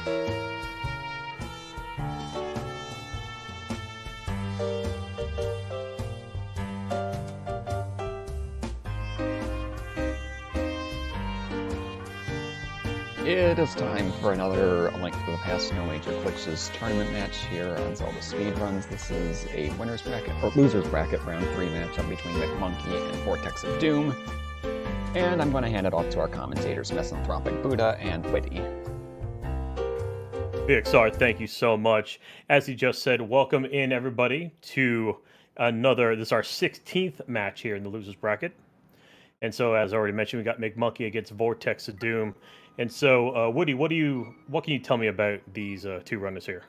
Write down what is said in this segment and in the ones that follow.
It is time for another Link to the Past No Major Glitches tournament match here on ZeldaSpeedRuns. This is a winner's bracket, or loser's bracket, round 3 matchup between mcmonkey and Vortexofdoom. And I'm going to hand it off to our commentators, Misanthropic Buddha and Witty. BXR, thank you so much. As he just said, welcome in everybody to this is our 16th match here in the loser's bracket. And so, as already mentioned, we got mcmonkey against Vortexofdoom. And so, Woody, what can you tell me about these two runners here?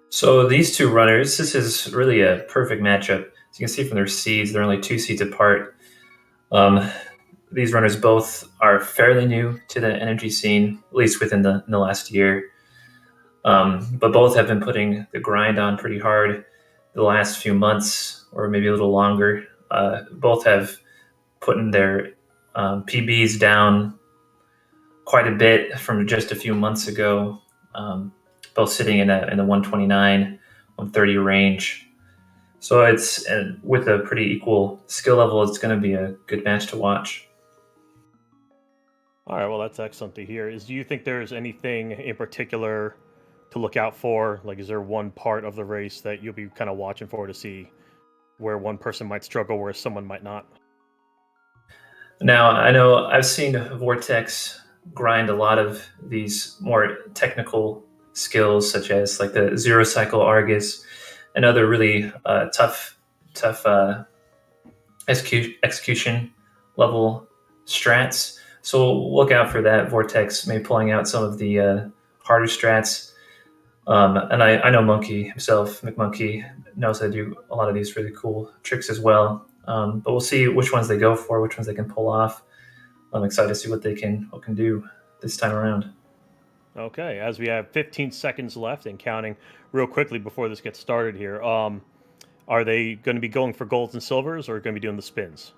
So these two runners, this is really a perfect matchup. As you can see from their seeds, they're only 2 seeds apart. These runners both are fairly new to the NMG scene, at least within the last year. But both have been putting the grind on pretty hard the last few months, or maybe a little longer. Both have put in their PBs down quite a bit from just a few months ago, both sitting in the 129, 130 range. So it's with a pretty equal skill level, it's going to be a good match to watch. All right, well, that's excellent to hear. Do you think there's anything in particular to look out for? Like, is there one part of the race that you'll be kind of watching for to see where one person might struggle, where someone might not? Now, I know I've seen Vortex grind a lot of these more technical skills, such as like the zero cycle Argus and other really tough execution level strats. So look out for that. Vortex may pulling out some of the harder strats. And I know Monkey himself, mcmonkey, knows how to do a lot of these really cool tricks as well. But we'll see which ones they go for, which ones they can pull off. I'm excited to see what they can do this time around. Okay, as we have 15 seconds left and counting real quickly before this gets started here, are they going to be going for golds and silvers, or going to be doing the spins?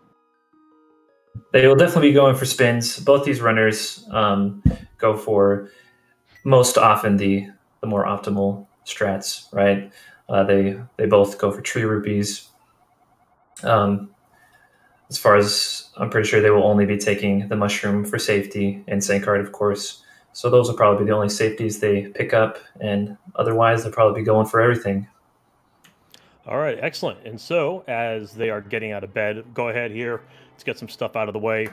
They will definitely be going for spins. Both these runners go for most often the more optimal strats, right? They both go for tree rupees. As far as I'm pretty sure, they will only be taking the mushroom for safety and Sankard, of course. So those will probably be the only safeties they pick up, and otherwise they'll probably be going for everything. All right, excellent. And so as they are getting out of bed, go ahead here. Let's get some stuff out of the way.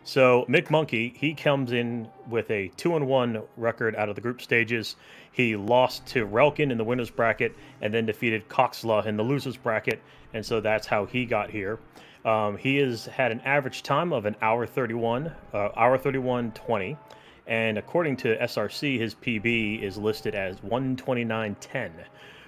So mcmonkey, he comes in with a 2-1 record out of the group stages. He lost to Relkin in the winner's bracket and then defeated Coxla in the loser's bracket. And so that's how he got here. He has had an average time of an hour 31:20. And according to SRC, his PB is listed as 129.10.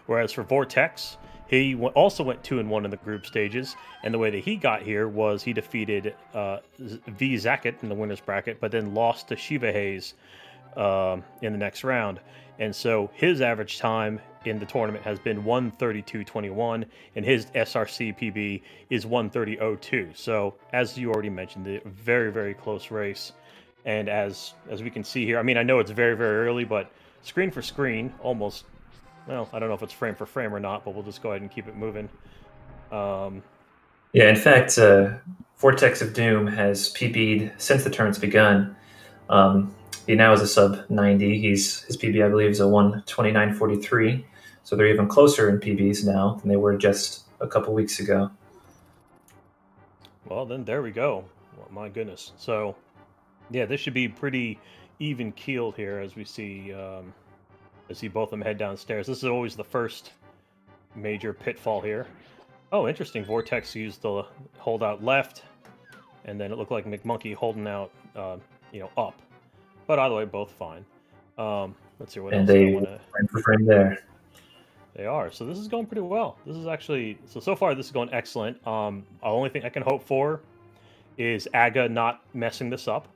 Whereas for Vortex, he also went 2-1 in the group stages, and the way that he got here was he defeated V Zacket in the winner's bracket, but then lost to Shiva Hayes in the next round. And so his average time in the tournament has been 132.21, and his SRC PB is 130.02. So as you already mentioned, a very, very close race. And as we can see here, I mean, I know it's very, very early, but screen for screen, almost. Well, I don't know if it's frame for frame or not, but we'll just go ahead and keep it moving. Yeah, in fact, Vortexofdoom has PB'd since the tournament's begun. He now is a sub 90. His PB, I believe, is a 129.43. So they're even closer in PBs now than they were just a couple weeks ago. Well, then there we go. Well, my goodness. So, yeah, this should be pretty even keeled here as we see. I see both of them head downstairs. This is always the first major pitfall here. Oh, interesting. Vortex used the holdout left, and then it looked like mcmonkey holding out, up. But either way, both fine. Let's see what else I want to. Frame for frame there. They are. So this is going pretty well. This is actually so far. This is going excellent. The only thing I can hope for is Aga not messing this up.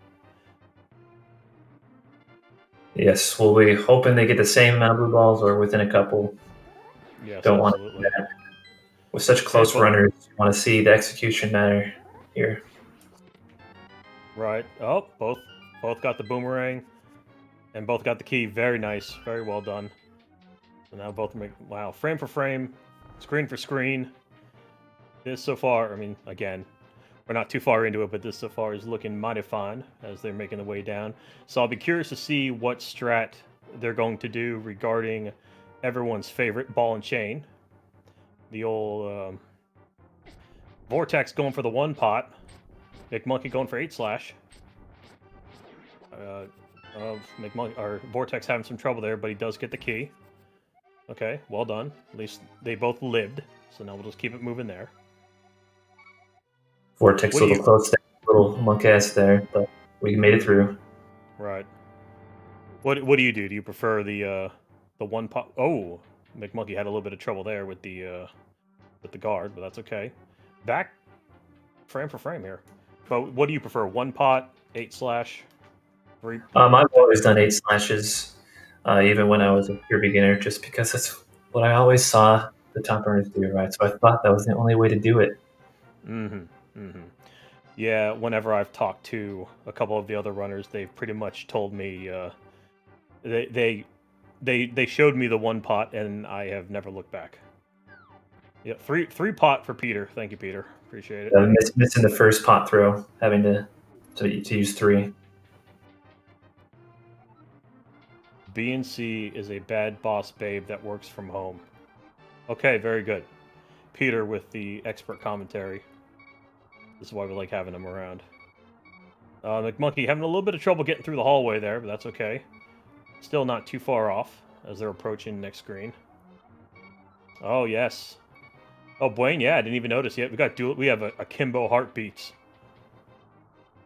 Yes, we'll be hoping they get the same amount of blue balls or within a couple. Yes, don't absolutely. Want that. With such close runners, you want to see the execution matter here. Right. Oh, both got the boomerang, And both got the key. Very nice. Very well done. So now both make... Wow. Frame for frame. Screen for screen. This so far, I mean, again, we're not too far into it, but this so far is looking mighty fine as they're making the way down. So I'll be curious to see what strat they're going to do regarding everyone's favorite ball and chain. The old Vortex going for the 1 pot. McMonkey going for 8 slash. McMonkey or Vortex having some trouble there, but he does get the key. Okay, well done. At least they both lived. So now we'll just keep it moving there. Vortex a little close there, little monk ass there, but we made it through. Right. What do you do? Do you prefer the 1 pot? Oh, McMonkey had a little bit of trouble there with the guard, but that's okay. Back frame for frame here. But what do you prefer? 1 pot, 8 slash, 3? I've always done 8 slashes, even when I was a pure beginner, just because that's what I always saw the top runners do, right? So I thought that was the only way to do it. Yeah, whenever I've talked to a couple of the other runners, they've pretty much told me they showed me the 1 pot, and I have never looked back. Yeah, 3 pot for Peter. Thank you, Peter. Appreciate it. Missing the first pot throw, having to use 3. B and C is a bad boss babe that works from home. Okay, very good. Peter with the expert commentary. This is why we like having him around. McMonkey having a little bit of trouble getting through the hallway there, but that's okay. Still not too far off as they're approaching next screen. Oh, yes. Oh, Blaine, yeah, I didn't even notice yet. We have a Kimbo Heartbeats.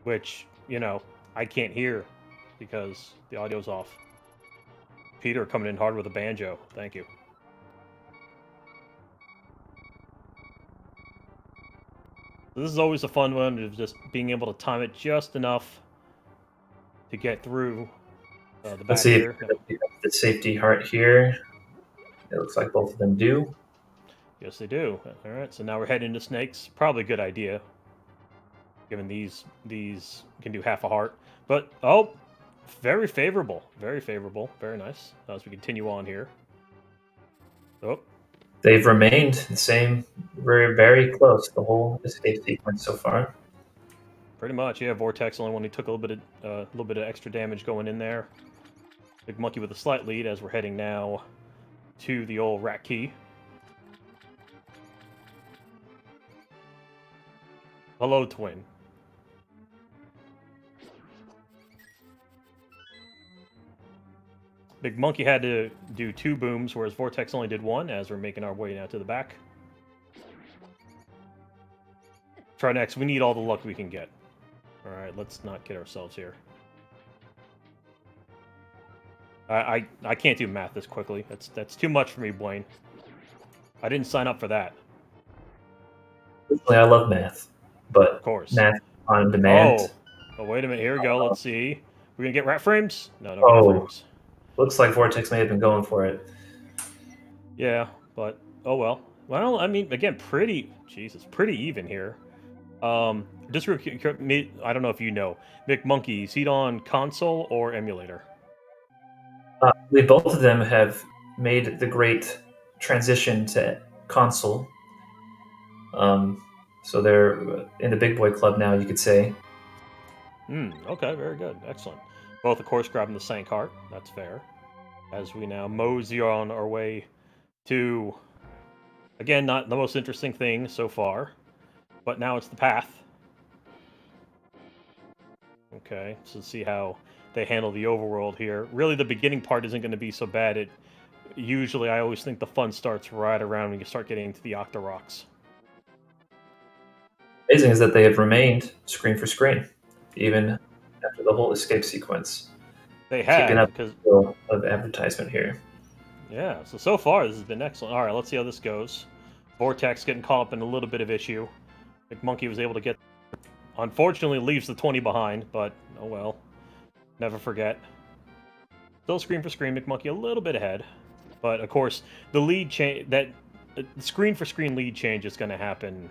Which, you know, I can't hear because the audio's off. Peter coming in hard with a banjo. Thank you. This is always a fun one, of just being able to time it just enough to get through the back. Let's see here. If the safety heart here. It looks like both of them do. Yes, they do. All right, so now we're heading into snakes. Probably a good idea, given these can do half a heart. But, oh, very favorable. Very favorable. Very nice. As we continue on here. Oh. They've remained the same, very, very close the whole escape sequence so far. Pretty much, yeah. Vortex only one who took a little bit of extra damage going in there. Big Monkey with a slight lead as we're heading now to the old rat key. Hello, twin. Big Monkey had to do 2 booms, whereas Vortex only did 1, as we're making our way now to the back. Try next. We need all the luck we can get. Alright, let's not kid ourselves here. I can't do math this quickly. That's too much for me, Blaine. I didn't sign up for that. I love math, but of course, math on demand. Oh, wait a minute. Here we go. Let's see. We're gonna get rat frames? No, no rat frames. Looks like Vortex may have been going for it. Yeah, but oh well. Well, I mean, again, pretty even here. Just I don't know if you know, McMonkey, is he on console or emulator? Both of them have made the great transition to console. So they're in the big boy club now, you could say. Okay, very good. Excellent. Both, of course, grabbing the Sank Heart. That's fair. As we now mosey on our way to, again, not the most interesting thing so far, but now it's the path. Okay, so let's see how they handle the overworld here. Really, the beginning part isn't going to be so bad. Usually, I always think the fun starts right around when you start getting into the Octorocks. Amazing is that they have remained screen for screen, even after the whole escape sequence. They have, keeping up because of advertisement here. Yeah, so far this has been excellent. All right, let's see how this goes. Vortex getting caught up in a little bit of issue. McMonkey was able to get, unfortunately, leaves the 20 behind, but oh well. Never forget. Still screen for screen, McMonkey a little bit ahead, but of course the lead change, that screen for screen lead change is going to happen,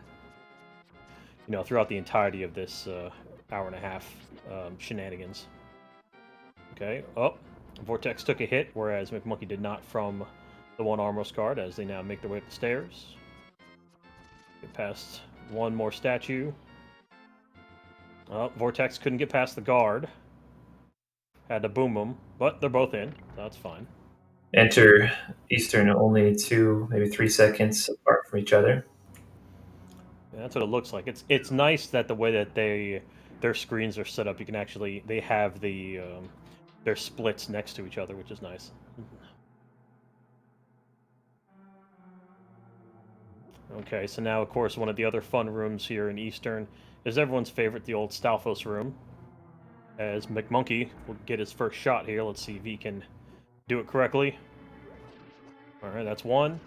you know, throughout the entirety of this hour and a half shenanigans. Okay. Oh, Vortex took a hit, whereas McMonkey did not from the one armor guard, as they now make their way up the stairs. Get past one more statue. Oh, Vortex couldn't get past the guard. Had to boom them, but they're both in, so that's fine. Enter Eastern only 2, maybe 3 seconds apart from each other. Yeah, that's what it looks like. It's nice that the way that their screens are set up, you can actually they have the their splits next to each other, which is nice. Okay, so now of course one of the other fun rooms here in Eastern is everyone's favorite, the old Stalfos room. As McMonkey will get his first shot here. Let's see if he can do it correctly. All right, that's 1,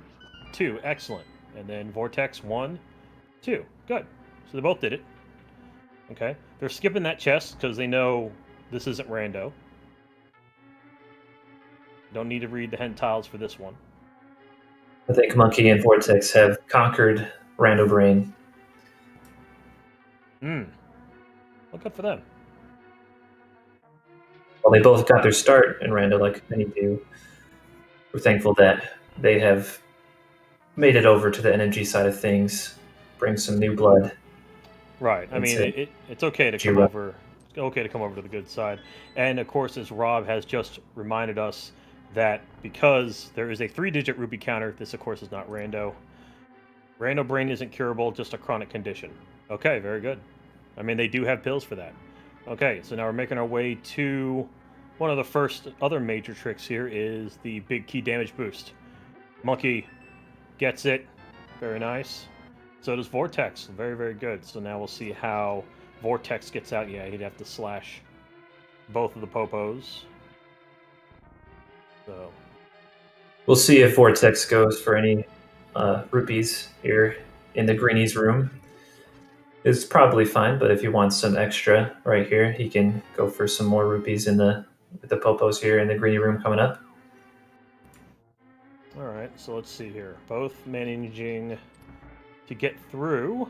2, excellent. And then Vortex 1, 2, good. So they both did it. Okay, they're skipping that chest because they know this isn't rando. Don't need to read the hint tiles for this one. I think Monkey and Vortex have conquered Rando Brain. Well, good for them. Well, they both got their start in Rando like many do. We're thankful that they have made it over to the NMG side of things, bring some new blood. Right. I mean, it's okay to come over. It's okay to come over to the good side. And of course, as Rob has just reminded us, that because there is a 3-digit rupee counter, this of course is not rando. Rando brain isn't curable, just a chronic condition. Okay, very good. I mean, they do have pills for that. Okay, so now we're making our way to one of the first other major tricks here is the big key damage boost. Monkey gets it. Very nice. So does Vortex. Very, very good. So now we'll see how Vortex gets out. Yeah, he'd have to slash both of the popos. So we'll see if Vortex goes for any rupees here in the Greenies room. It's probably fine, but if he wants some extra right here, he can go for some more rupees in the popos here in the Greenie room coming up. All right, so let's see here. Both managing to get through.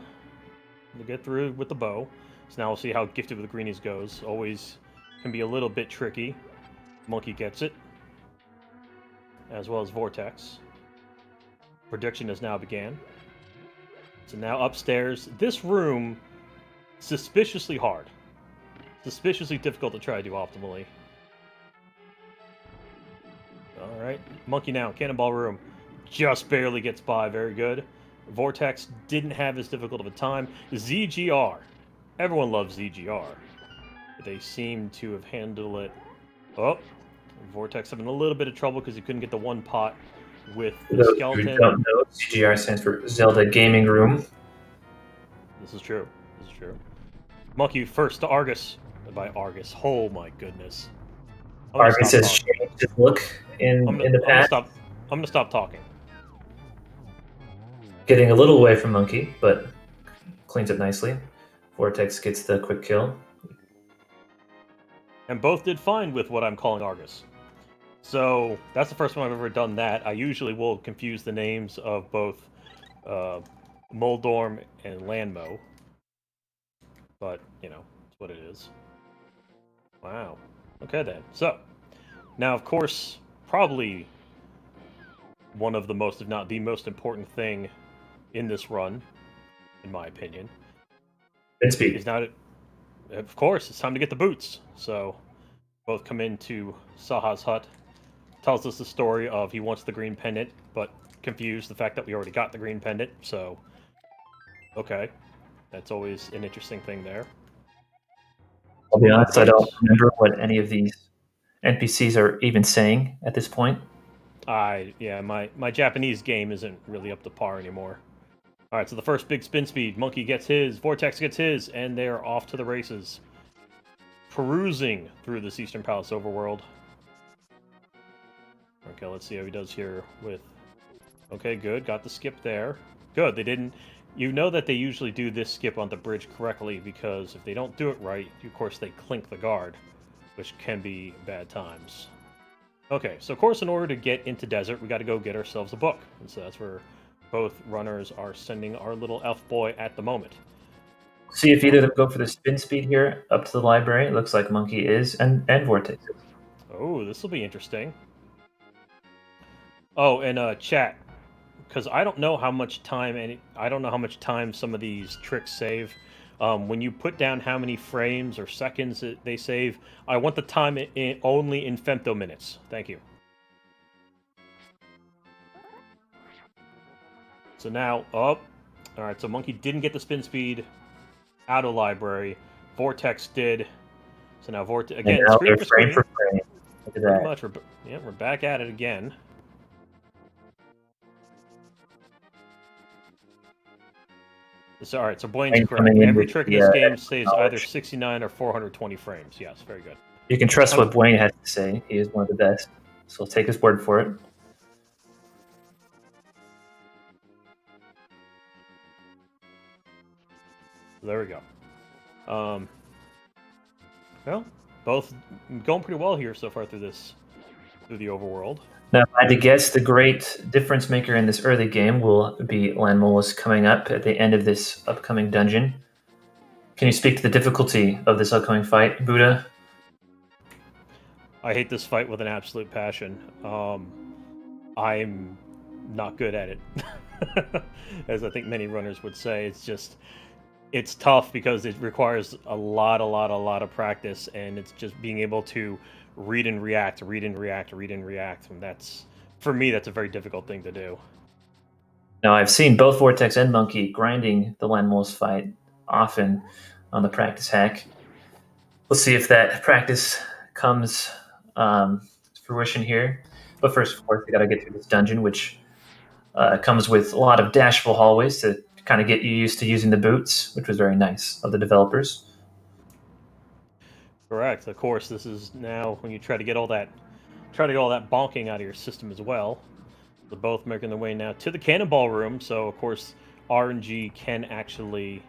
With the bow. So now we'll see how Gifted with the Greenies goes. Always can be a little bit tricky. Monkey gets it, as well as Vortex. Prediction has now began. So now upstairs, this room, suspiciously hard. Suspiciously difficult to try to do optimally. Alright, Monkey now, Cannonball room. Just barely gets by, very good. Vortex didn't have as difficult of a time. ZGR. Everyone loves ZGR. They seem to have handled it. Oh, Vortex having a little bit of trouble because he couldn't get the one pot with the skeleton. Who don't know, ZGR stands for Zelda Gaming Room. This is true. Monkey first to Argus. By Argus. Oh my goodness. Argus has changed his look in the past. I'm gonna stop talking. Getting a little away from Monkey, but cleans it nicely. Vortex gets the quick kill. And both did fine with what I'm calling Argus. So that's the first time I've ever done that. I usually will confuse the names of both Moldorm and Landmo. But, you know, it's what it is. Wow. Okay then. So, now of course, probably one of the most, if not the most important thing in this run, in my opinion, is now, of course, it's time to get the boots. So, both come into Saha's hut. Tells us the story of he wants the green pendant, but confused the fact that we already got the green pendant, so okay. That's always an interesting thing there. I'll be honest, I don't remember what any of these NPCs are even saying at this point. Yeah, my Japanese game isn't really up to par anymore. Alright, so the first big spin speed, Monkey gets his, Vortex gets his, and they're off to the races. Perusing through this Eastern Palace overworld. Okay, let's see how he does here with... Okay, good. Got the skip there. Good, they didn't... You know that they usually do this skip on the bridge correctly, because if they don't do it right, of course they clink the guard, which can be bad times. Okay, so of course in order to get into desert, we got to go get ourselves a book. And so that's where both runners are sending our little elf boy at the moment. See if either of them go for the spin speed here up to the library. It looks like Monkey is, and Vortex is. Oh, this will be interesting. Oh, and chat, because I don't know how much time some of these tricks save. When you put down how many frames or seconds they save, I want the time only in femtominutes. Thank you. So now, all right, so Monkey didn't get the spin speed out of library. Vortex did. So now Vortex, again, screen for screen. For frame. Look at that. Pretty much, we're back at it again. So, all right, so Blaine correct. Every trick in this game saves either 69 or 420 frames. Yes, very good. You can trust what Blaine has to say. He is one of the best. So we'll take his word for it. There we go. Well, both going pretty well here so far through the overworld. Now, if I had to guess, the great difference maker in this early game will be Landmolus coming up at the end of this upcoming dungeon. Can you speak to the difficulty of this upcoming fight, Buddha? I hate this fight with an absolute passion. I'm not good at it, as I think many runners would say. It's tough because it requires a lot of practice, and it's just being able to read and react, and that's, for me, that's a very difficult thing to do. Now, I've seen both Vortex and Monkey grinding the Landmolus fight often on the practice hack. We'll see if that practice comes to fruition here. But first, of course, we got to get through this dungeon, which comes with a lot of dashable hallways to kind of get you used to using the boots, which was very nice of the developers. Correct. Of course, this is now when you try to get all that bonking out of your system as well. They're both making their way now to the cannonball room. So of course, RNG can actually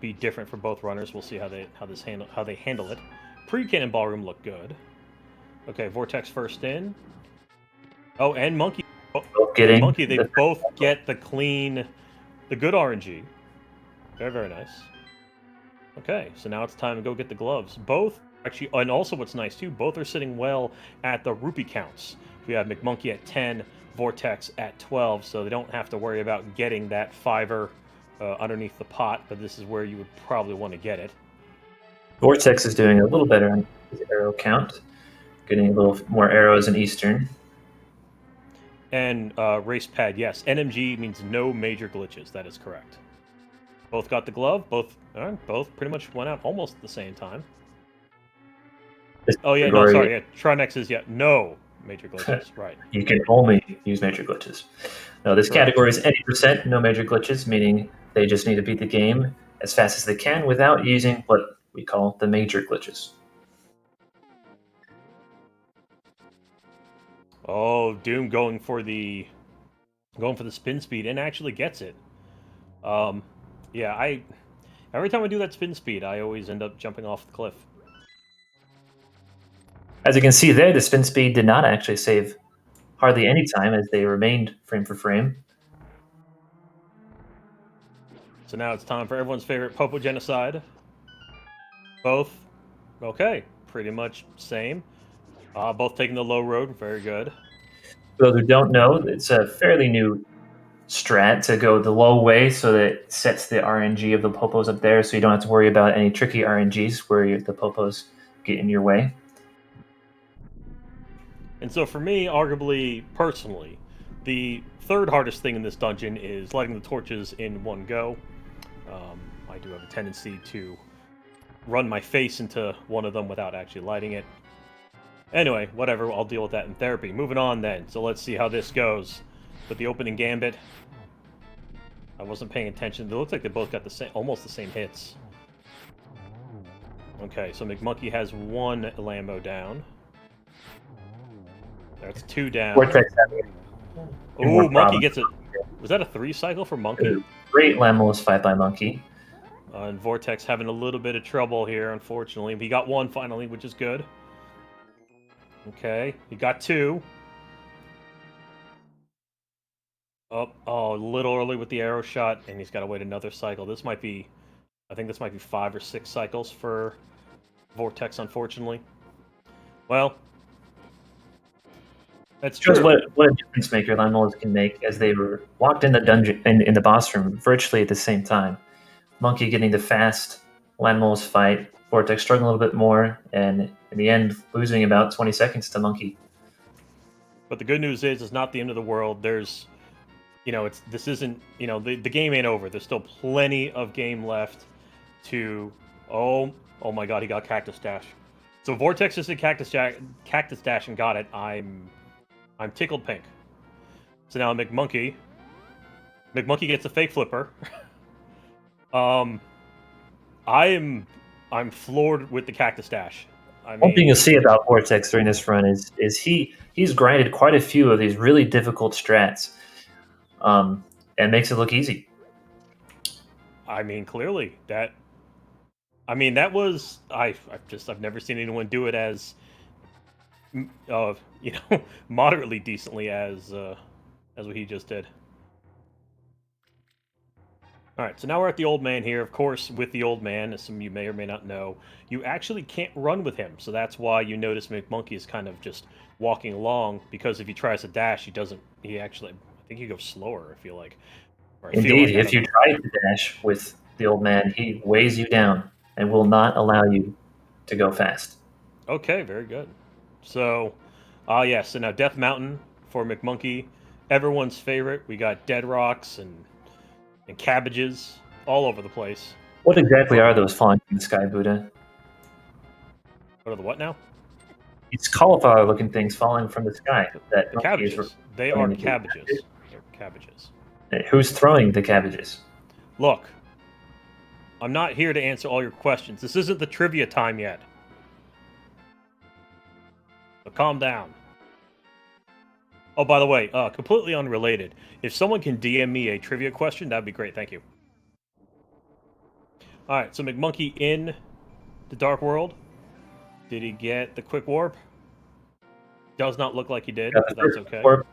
be different for both runners. We'll see how they handle it. Pre-cannonball room looked good. Okay, Vortex first in. Oh, and Monkey. Monkey, they both get the good RNG. Very, very nice. Okay, so now it's time to go get the gloves. Both, actually, and also what's nice too, both are sitting well at the rupee counts. We have McMonkey at 10, Vortex at 12, so they don't have to worry about getting that fiver underneath the pot, but this is where you would probably want to get it. Vortex is doing a little better on his arrow count, getting a little more arrows in Eastern. And race pad, yes. NMG means no major glitches. That is correct. Both got the glove. Both pretty much went out almost at the same time. Oh yeah, no, sorry. Yeah, Trinex is no major glitches. Right. You can only use major glitches. No, this category is 80% no major glitches, meaning they just need to beat the game as fast as they can without using what we call the major glitches. Oh, Doom going for the spin speed and actually gets it. Yeah, every time I do that spin speed, I always end up jumping off the cliff. As you can see there, the spin speed did not actually save hardly any time as they remained frame for frame. So now it's time for everyone's favorite Popo Genocide. Both, okay, pretty much same. Both taking the low road, very good. For those who don't know, it's a fairly new strat to go the low way so that it sets the RNG of the Popos up there so you don't have to worry about any tricky RNGs where the Popos get in your way. And so for me, arguably, personally, the third hardest thing in this dungeon is lighting the torches in one go. I do have a tendency to run my face into one of them without actually lighting it. Anyway, whatever, I'll deal with that in therapy. Moving on then, so let's see how this goes. With the opening gambit, I wasn't paying attention. It looks like they both got almost the same hits. Okay, so McMonkey has one Lambo down. That's 2 down. Ooh, Monkey gets it. Was that a 3 cycle for Monkey? Great Landmolus fight by Monkey. And Vortex having a little bit of trouble here, unfortunately. He got 1 finally, which is good. Okay, he got 2. Oh, a little early with the arrow shot, and he's got to wait another cycle. This might be, I think this might be 5 or 6 cycles for Vortex, unfortunately. Well, that's Shows true. what a difference maker Landmolds can make, as they were locked in the dungeon in the boss room virtually at the same time. Monkey getting the fast Landmolds fight, Vortex struggling a little bit more, and in the end losing about 20 seconds to Monkey. But the good news is, it's not the end of the world. There's, this isn't, the game ain't over. There's still plenty of game left to. Oh my God, he got Cactus Dash. So Vortex is a Cactus Dash and got it. I'm tickled pink. So now McMonkey gets a fake flipper. I'm floored with the Cactus Dash. One thing you'll see about Vortex during this run is he's grinded quite a few of these really difficult strats, and makes it look easy. Clearly that was I've never seen anyone do it as moderately decently as what he just did. All right, so now we're at the old man here. Of course, with the old man, as some of you may or may not know, you actually can't run with him. So that's why you notice McMonkey is kind of just walking along, because if he tries to dash, I think he goes slower, I feel like. Indeed, if you try to dash with the old man, he weighs you down and will not allow you to go fast. Okay, very good. So, so now Death Mountain for McMonkey, everyone's favorite. We got dead rocks and cabbages all over the place. What exactly are those falling from the sky, Buddha? What are the what now? It's cauliflower-looking things falling from the sky. That cabbages. They are cabbages. They're cabbages. Who's throwing the cabbages? Look, I'm not here to answer all your questions. This isn't the trivia time yet. So calm down. Oh, by the way, completely unrelated. If someone can DM me a trivia question, that'd be great. Thank you. All right, so McMonkey in the Dark World. Did he get the quick warp? Does not look like he did, but that's okay. Warp,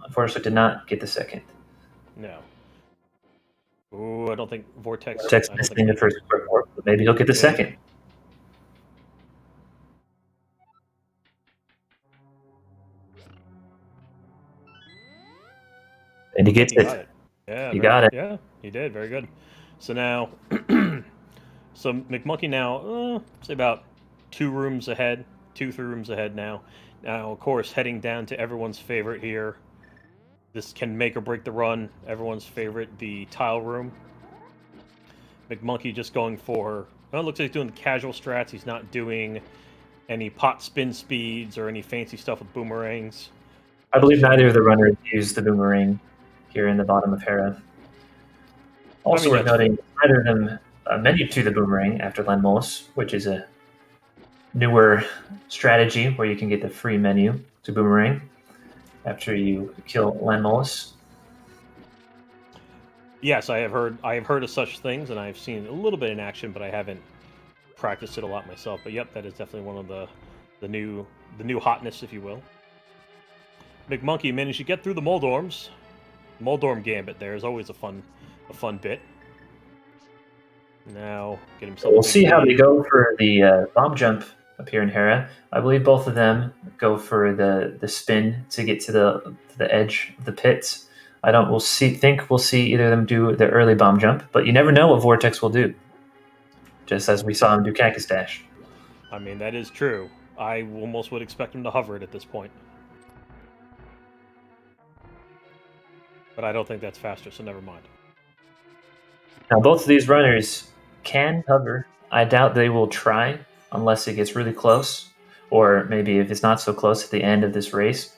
unfortunately, did not get the second. No. Ooh, I don't think Vortex... Vortex missing the first quick warp, but maybe he'll get the second. And he gets it. Yeah, he got it. Yeah, he did. Very good. So now, so McMonkey now, say about 2 rooms ahead, 3 rooms ahead now. Now, of course, heading down to everyone's favorite here. This can make or break the run. Everyone's favorite, the tile room. McMonkey just going for, well, it looks like he's doing the casual strats. He's not doing any pot spin speeds or any fancy stuff with boomerangs. I believe neither of the runners used the boomerang here in the bottom of Hera. Also worth noting, neither of them menued to the boomerang after Landmos, which is a newer strategy where you can get the free menu to boomerang after you kill Landmos. Yes, I have heard of such things, and I've seen a little bit in action, but I haven't practiced it a lot myself. But yep, that is definitely one of the new hotness, if you will. McMonkey managed to get through the Moldorms. Moldorm Gambit there is always a fun bit. Now get himself. We'll see how they go for the bomb jump up here in Hera. I believe both of them go for the spin to get to the edge of the pits. Think we'll see either of them do the early bomb jump, but you never know what Vortex will do. Just as we saw him do Cactus Dash. I mean, that is true. I almost would expect him to hover it at this point. But I don't think that's faster, so never mind. Now, both of these runners can hover. I doubt they will try unless it gets really close, or maybe if it's not so close at the end of this race.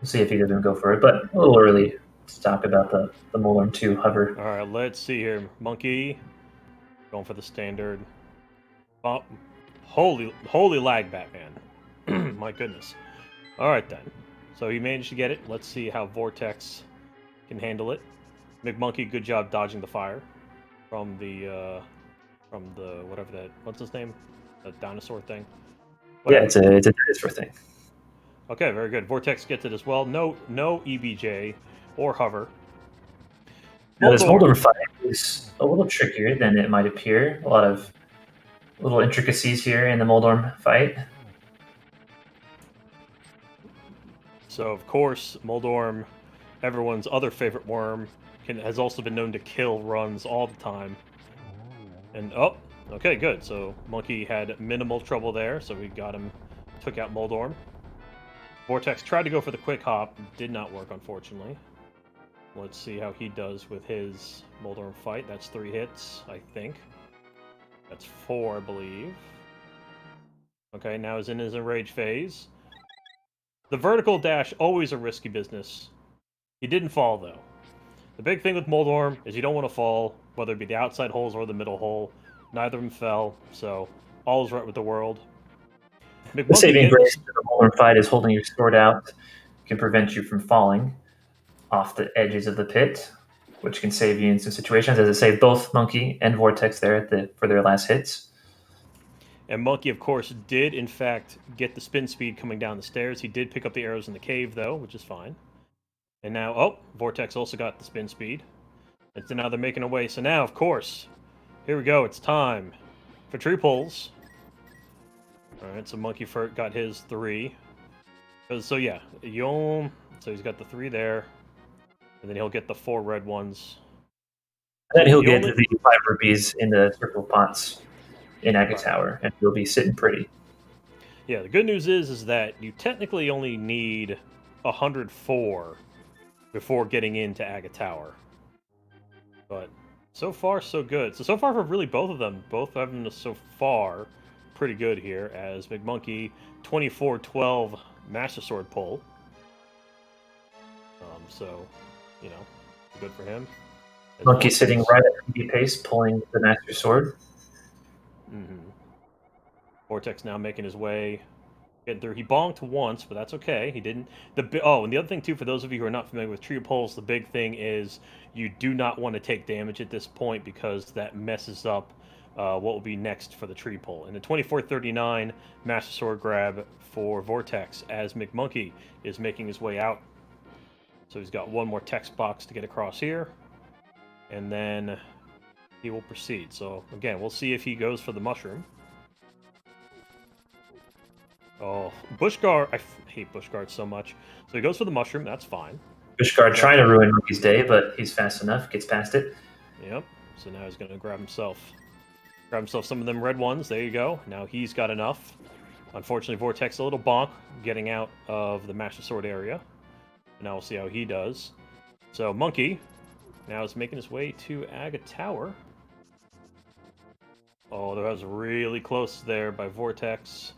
We'll see if either of them go for it, but a little early to talk about the Molarm 2 hover. All right, let's see here. Monkey going for the standard. Oh, holy lag, Batman. My goodness. All right, then. So he managed to get it. Let's see how Vortex can handle it. McMonkey, good job dodging the fire from the whatever that, what's his name? The dinosaur thing? Whatever. Yeah, it's a dinosaur thing. Okay, very good. Vortex gets it as well. No EBJ or hover. Now this Moldorm fight is a little trickier than it might appear. A lot of little intricacies here in the Moldorm fight. So, of course, Moldorm, everyone's other favorite worm, has also been known to kill runs all the time. And, oh, okay, good. So, Monkey had minimal trouble there, so we got him, took out Moldorm. Vortex tried to go for the quick hop, did not work, unfortunately. Let's see how he does with his Moldorm fight. That's 3 hits, I think. That's 4, I believe. Okay, now he's in his enrage phase. The vertical dash, always a risky business. He didn't fall, though. The big thing with Moldorm is you don't want to fall, whether it be the outside holes or the middle hole. Neither of them fell, so all is right with the world. The saving grace of the Moldorm fight is holding your sword out can prevent you from falling off the edges of the pit, which can save you in some situations, as it saved both Monkey and Vortex there for their last hits. And Monkey, of course, did, in fact, get the spin speed coming down the stairs. He did pick up the arrows in the cave, though, which is fine. And now, oh, Vortex also got the spin speed. And so now they're making a way. So now, of course, here we go. It's time for tree pulls. All right, so Monkey got his 3. So, yeah, Yom. So he's got the 3 there. And then he'll get the 4 red ones. And then he'll get the 5 rupees in the circle pots in Aga Tower, and he'll be sitting pretty. Yeah, the good news is that you technically only need 104 before getting into Aga Tower. But so far, so good. So far for really both of them, both of them so far pretty good here, as McMonkey 24-12 Master Sword pull. So, you know, good for him. Monkey sitting right at PB pace, pulling the Master Sword. Mm-hmm. Vortex now making his way, getting through. He bonked once, but that's okay. He didn't. And the other thing too, for those of you who are not familiar with trio pulls, the big thing is you do not want to take damage at this point because that messes up what will be next for the tree pull. And the 24-39 Master Sword grab for Vortex as McMonkey is making his way out. So he's got one more text box to get across here, and then he will proceed. So again, we'll see if he goes for the mushroom. Oh, Bushguard! I hate Bushguard so much. So he goes for the mushroom. That's fine. Bushguard trying to ruin Monkey's day, but he's fast enough. Gets past it. Yep. So now he's going to grab himself some of them red ones. There you go. Now he's got enough. Unfortunately, Vortex a little bonk getting out of the Master Sword area. Now we'll see how he does. So Monkey now is making his way to Aga Tower. Oh, that was really close there by Vortex.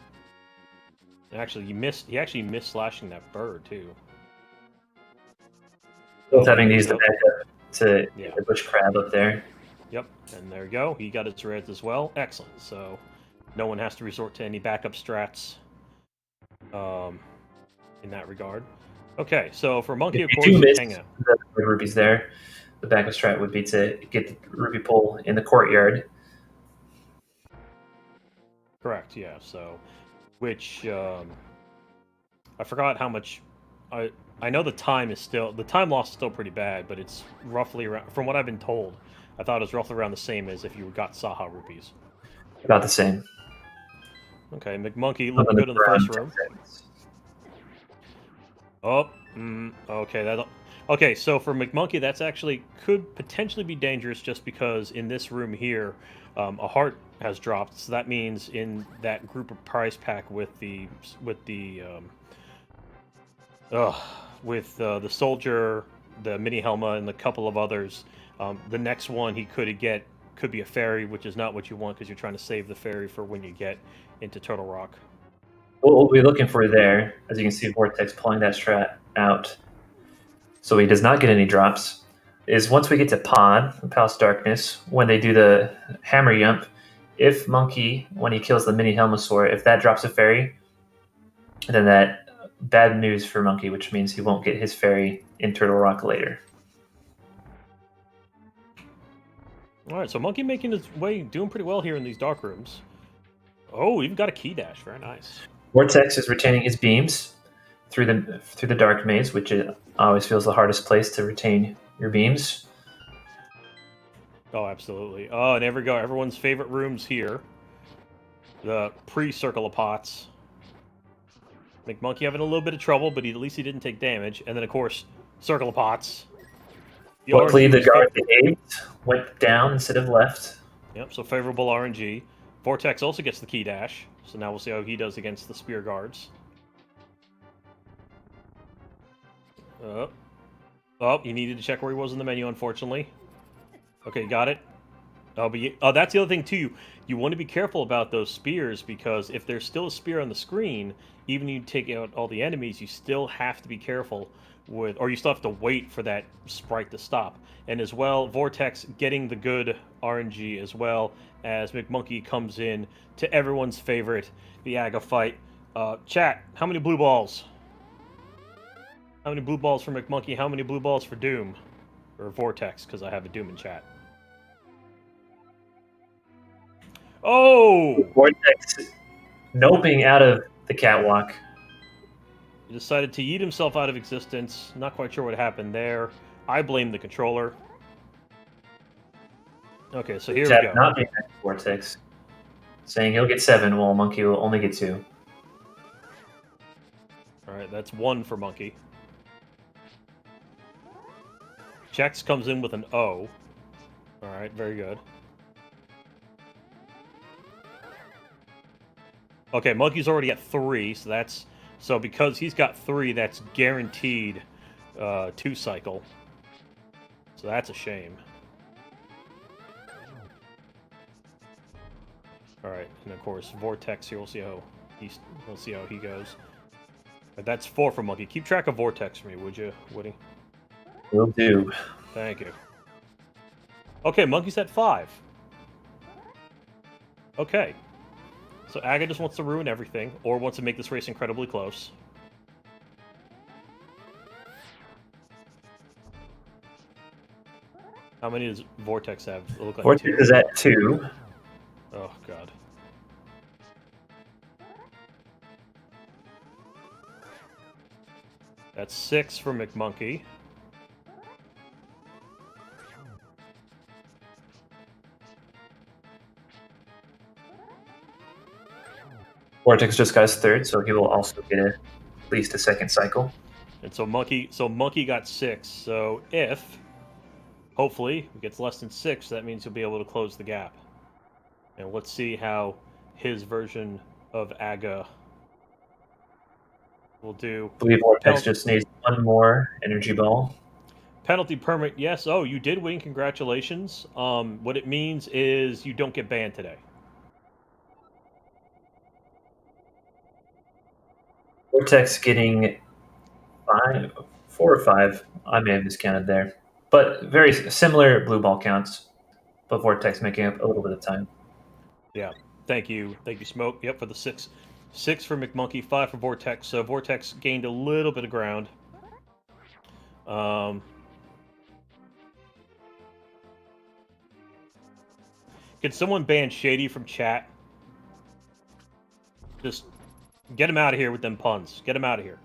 And actually, he actually missed slashing that bird too. Both having used the backup to the bush crab up there. Yep, and there you go. He got its reds as well. Excellent. So no one has to resort to any backup strats in that regard. Okay, so for Monkey, of course, he's hanging out. The rupees there. The backup strat would be to get the rupee pull in the courtyard. Correct, yeah. So, which I forgot how much. I know the time loss is still pretty bad, but it's roughly around. From what I've been told, I thought it was roughly around the same as if you got Saha rupees. About the same. Okay, McMonkey looking good in the first room. Oh, okay. Okay, so for McMonkey, that's actually could potentially be dangerous just because in this room here, a heart has dropped. So that means in that group of prize pack with the soldier, the mini Helma, and a couple of others, the next one he could be a fairy, which is not what you want because you're trying to save the fairy for when you get into Turtle Rock. What we'll be looking for there, as you can see Vortex pulling that strat out, so he does not get any drops, is once we get to Palace Darkness, when they do the hammer yump, if Monkey, when he kills the mini Helmasaur, if that drops a fairy, then that bad news for Monkey, which means he won't get his fairy in Turtle Rock later. All right, so Monkey making his way, doing pretty well here in these dark rooms. Oh, even got a key dash. Very nice. Vortex is retaining his beams through the dark maze, which always feels the hardest place to retain your beams. Oh, absolutely. Oh, and there we go. Everyone's favorite rooms here. The pre-circle of pots. McMonkey having a little bit of trouble, but at least he didn't take damage. And then, of course, Circle of Pots. Luckily, the guard behaved, went down instead of left. Yep, so favorable RNG. Vortex also gets the key dash, so now we'll see how he does against the spear guards. Oh, he needed to check where he was in the menu, unfortunately. Okay, got it. Oh, that's the other thing, too. You want to be careful about those spears, because if there's still a spear on the screen, even if you take out all the enemies, you still have to be careful with, or you still have to wait for that sprite to stop. And as well, Vortex getting the good RNG as well, as McMonkey comes in to everyone's favorite, the Aga fight. Chat, how many blue balls? How many blue balls for McMonkey? How many blue balls for Doom? Or Vortex, because I have a Doom in chat. Oh! Vortex noping out of the catwalk. He decided to yeet himself out of existence. Not quite sure what happened there. I blame the controller. Okay, so here we go. Not being Vortex. Saying he'll get 7, while Monkey will only get 2. Alright, that's 1 for Monkey. Chex comes in with an O. Alright, very good. Okay, Monkey's already at 3, so that's... So because he's got 3, that's guaranteed 2 cycle. So that's a shame. Alright, and of course, Vortex here, we'll see how he goes. But that's 4 for Monkey. Keep track of Vortex for me, would you, Woody? Will do. Thank you. Okay, Monkey's at 5. Okay. So Aga just wants to ruin everything, or wants to make this race incredibly close. How many does Vortex have? It look like Vortex 2. is at 2. Oh, God. That's 6 for McMonkey. Vortex just got his 3rd, so he will also get at least a 2nd cycle. And so Monkey got 6. So if, hopefully, he gets less than 6, that means he'll be able to close the gap. And let's see how his version of Aga will do. I believe Vortex just needs 1 more energy ball. Penalty permit, yes. Oh, you did win. Congratulations. What it means is you don't get banned today. Vortex getting 4 or 5. I may have miscounted there. But very similar blue ball counts. But Vortex making up a little bit of time. Yeah. Thank you. Thank you, Smoke. Yep, for the 6. 6 for McMonkey, 5 for Vortex. So Vortex gained a little bit of ground. Can someone ban Shady from chat? Just get him out of here with them puns. Get him out of here.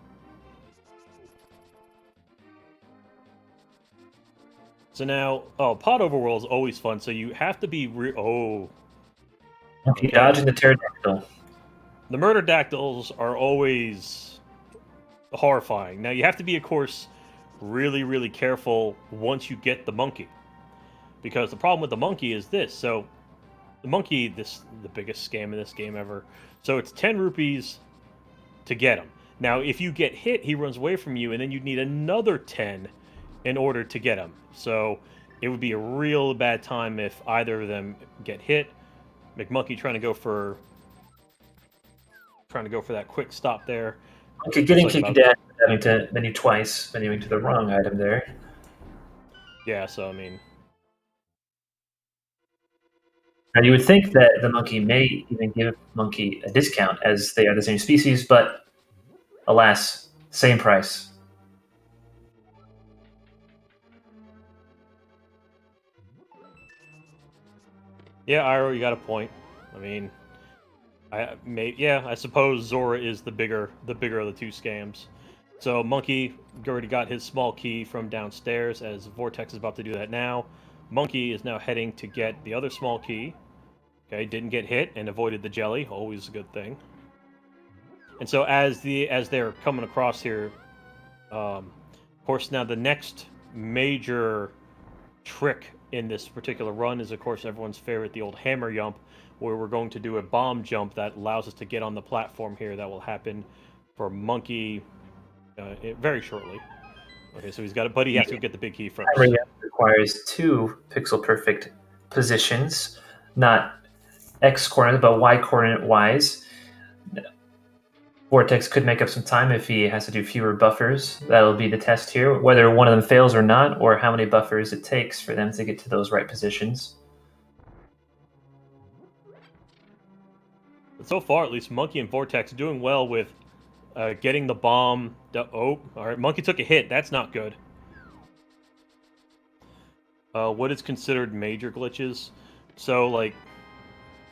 So now, Pod Overworld is always fun. So you have to be Okay. Dodging the pterodactyl. The murder-dactyls are always horrifying. Now you have to be, of course, really, really careful once you get the monkey, because the problem with the monkey is this. So the monkey, the biggest scam in this game ever. So it's 10 rupees to get him. Now, if you get hit, he runs away from you, and then you'd need another 10 in order to get him. So it would be a real bad time if either of them get hit. McMonkey trying to go for that quick stop there. Okay, getting kicked down, having to menu twice, menuing to the wrong item there. Yeah, so I mean, now you would think that the monkey may even give Monkey a discount as they are the same species, but alas, same price. Yeah, Iro, you got a point. I mean, I suppose Zora is the bigger of the 2 scams. So Monkey already got his small key from downstairs, as Vortex is about to do that now. Monkey is now heading to get the other small key. Okay, didn't get hit and avoided the jelly, always a good thing. And so as they're coming across here, of course, now the next major trick in this particular run is, of course, everyone's favorite, the old hammer jump, where we're going to do a bomb jump that allows us to get on the platform here. That will happen for Monkey very shortly. Okay, so he's got it, but he has to get the big key first. Hammer jump requires 2 pixel perfect positions, not X coordinate, but Y coordinate wise. Vortex could make up some time if he has to do fewer buffers. That'll be the test here, whether one of them fails or not, or how many buffers it takes for them to get to those right positions. But so far, at least, Monkey and Vortex doing well with getting the bomb. Oh, all right, Monkey took a hit. That's not good. What is considered major glitches? So, like,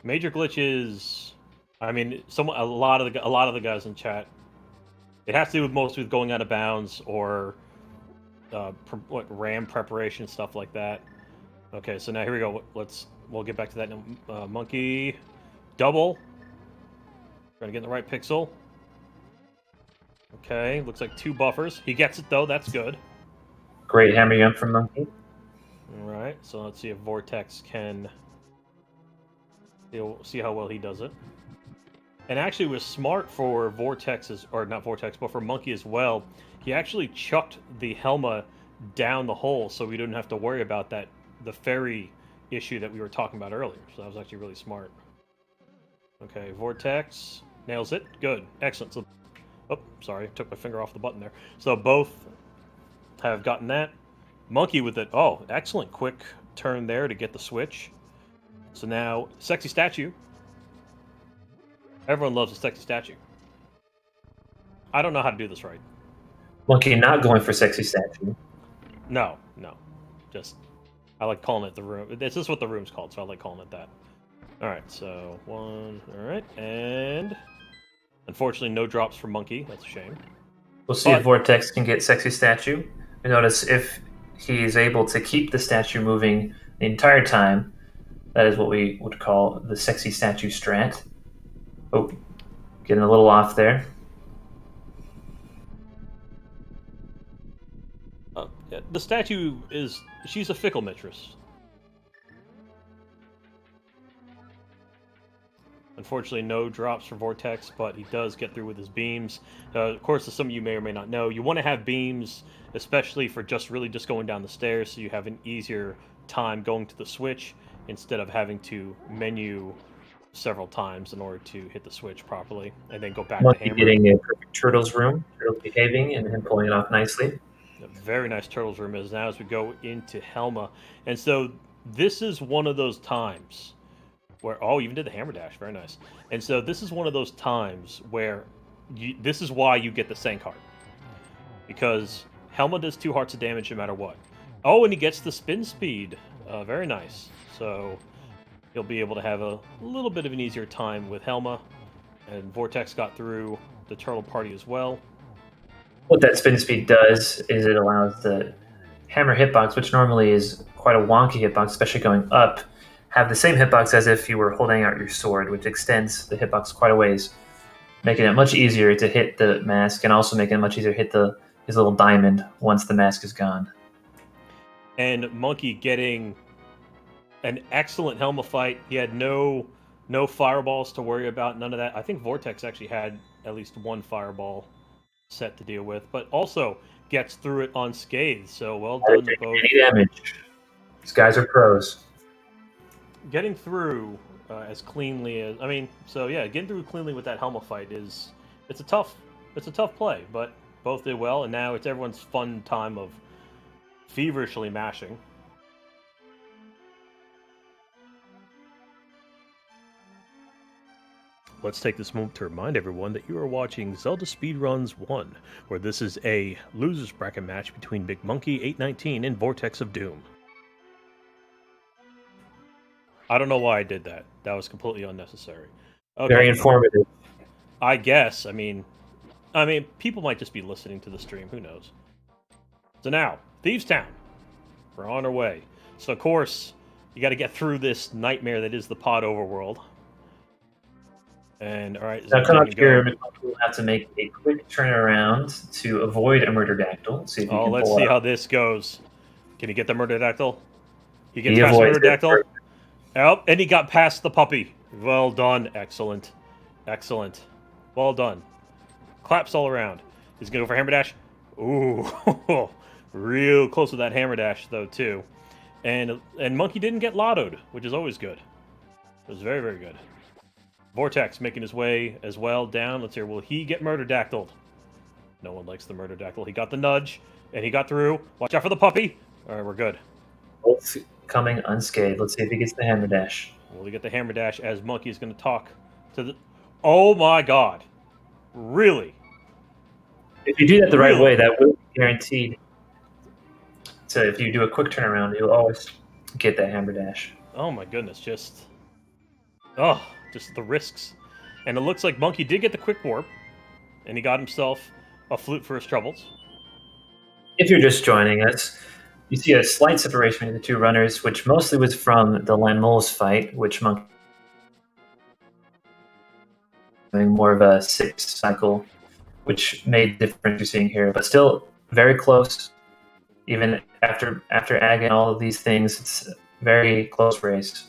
major glitches. I mean, a lot of the guys in chat. It has to do with mostly with going out of bounds or RAM preparation, stuff like that. Okay, so now here we go. We'll get back to that now. Monkey double. Trying to get in the right pixel. Okay, looks like 2 buffers. He gets it though. That's good. Great hammer jump from Monkey. All right, so let's see if Vortex can see how well he does it. And actually, it was smart for Vortex's, or not Vortex, but for Monkey as well. He actually chucked the Helma down the hole, so we didn't have to worry about the ferry issue that we were talking about earlier. So that was actually really smart. Okay, Vortex nails it. Good, excellent. So, oh, sorry, took my finger off the button there. So both have gotten that. Monkey with it. Oh, excellent, quick turn there to get the switch. So now, sexy statue. Everyone loves a sexy statue. I don't know how to do this right. Monkey not going for sexy statue. No. Just, I like calling it the room. This is what the room's called, so I like calling it that. All right, so 1. All right, and unfortunately, no drops for Monkey. That's a shame. We'll see if Vortex can get sexy statue. And notice if he's able to keep the statue moving the entire time, that is what we would call the sexy statue strat. Oh, getting a little off there. Yeah, the statue she's a fickle mistress. Unfortunately, no drops for Vortex, but he does get through with his beams. Of course, as some of you may or may not know, you want to have beams, especially for just going down the stairs, so you have an easier time going to the switch instead of having to menu several times in order to hit the switch properly and then go back to hammer. Getting a perfect Turtles room, Turtles behaving, and him pulling it off nicely. A very nice Turtles room is now as we go into Helma. And so this is one of those times where, oh, even did the hammer dash, very nice. And so this is one of those times where this is why you get the Sank Heart. Because Helma does 2 hearts of damage no matter what. Oh, and he gets the spin speed. Very nice. So he'll be able to have a little bit of an easier time with Helma. And Vortex got through the turtle party as well. What that spin speed does is it allows the hammer hitbox, which normally is quite a wonky hitbox, especially going up, have the same hitbox as if you were holding out your sword, which extends the hitbox quite a ways, making it much easier to hit the mask and also making it much easier to hit his little diamond once the mask is gone. And Monkey getting an excellent Helma fight. He had no fireballs to worry about, none of that. I think Vortex actually had at least 1 fireball set to deal with, but also gets through it unscathed. So well done to both. Any damage. These guys are pros. Getting through as cleanly as getting through cleanly with that Helma fight it's a tough play, but both did well, and now it's everyone's fun time of feverishly mashing. Let's take this moment to remind everyone that you are watching Zelda Speedruns 1, where this is a losers bracket match between mcmonkey819 and Vortexofdoom. I don't know why I did that. That was completely unnecessary. Okay. Very informative. I guess. I mean, people might just be listening to the stream. Who knows? So now, Thieves Town. We're on our way. So, of course, you got to get through this nightmare that is the pod overworld. And all right, Now, come up here, go. McMonkey will have to make a quick turnaround to avoid a Murderdactyl. See if he can let's pull see out. how this goes. Can he get the Murderdactyl? He gets He past the avoids it. Murderdactyl. Oh, and he got past the puppy. Well done. Excellent. Excellent. Well done. Claps all around. He's going to go for Hammer Dash. Ooh. Real close with that Hammer Dash, though, too. And Monkey didn't get lottoed, which is always good. It was very, very good. Vortex making his way as well down. Let's hear, will he get Murderdactyled? No one likes the Murderdactyl. He got the nudge, and he got through. Watch out for the puppy. All right, we're good. Both coming unscathed. Let's see if he gets the Hammer Dash. Will he get the Hammer Dash as Monkey is going to talk to the... Oh my god. Really? If you do that the right way, that will be guaranteed. So if you do a quick turnaround, you'll always get that Hammer Dash. Oh my goodness, just the risks. And it looks like Monkey did get the quick warp, and he got himself a flute for his troubles. If you're just joining us, you see a slight separation between the two runners, which mostly was from the Lanmole's fight, which Monkey doing more of a 6 cycle, which made the difference you're seeing here, but still very close. Even after Ag and all of these things, it's a very close race.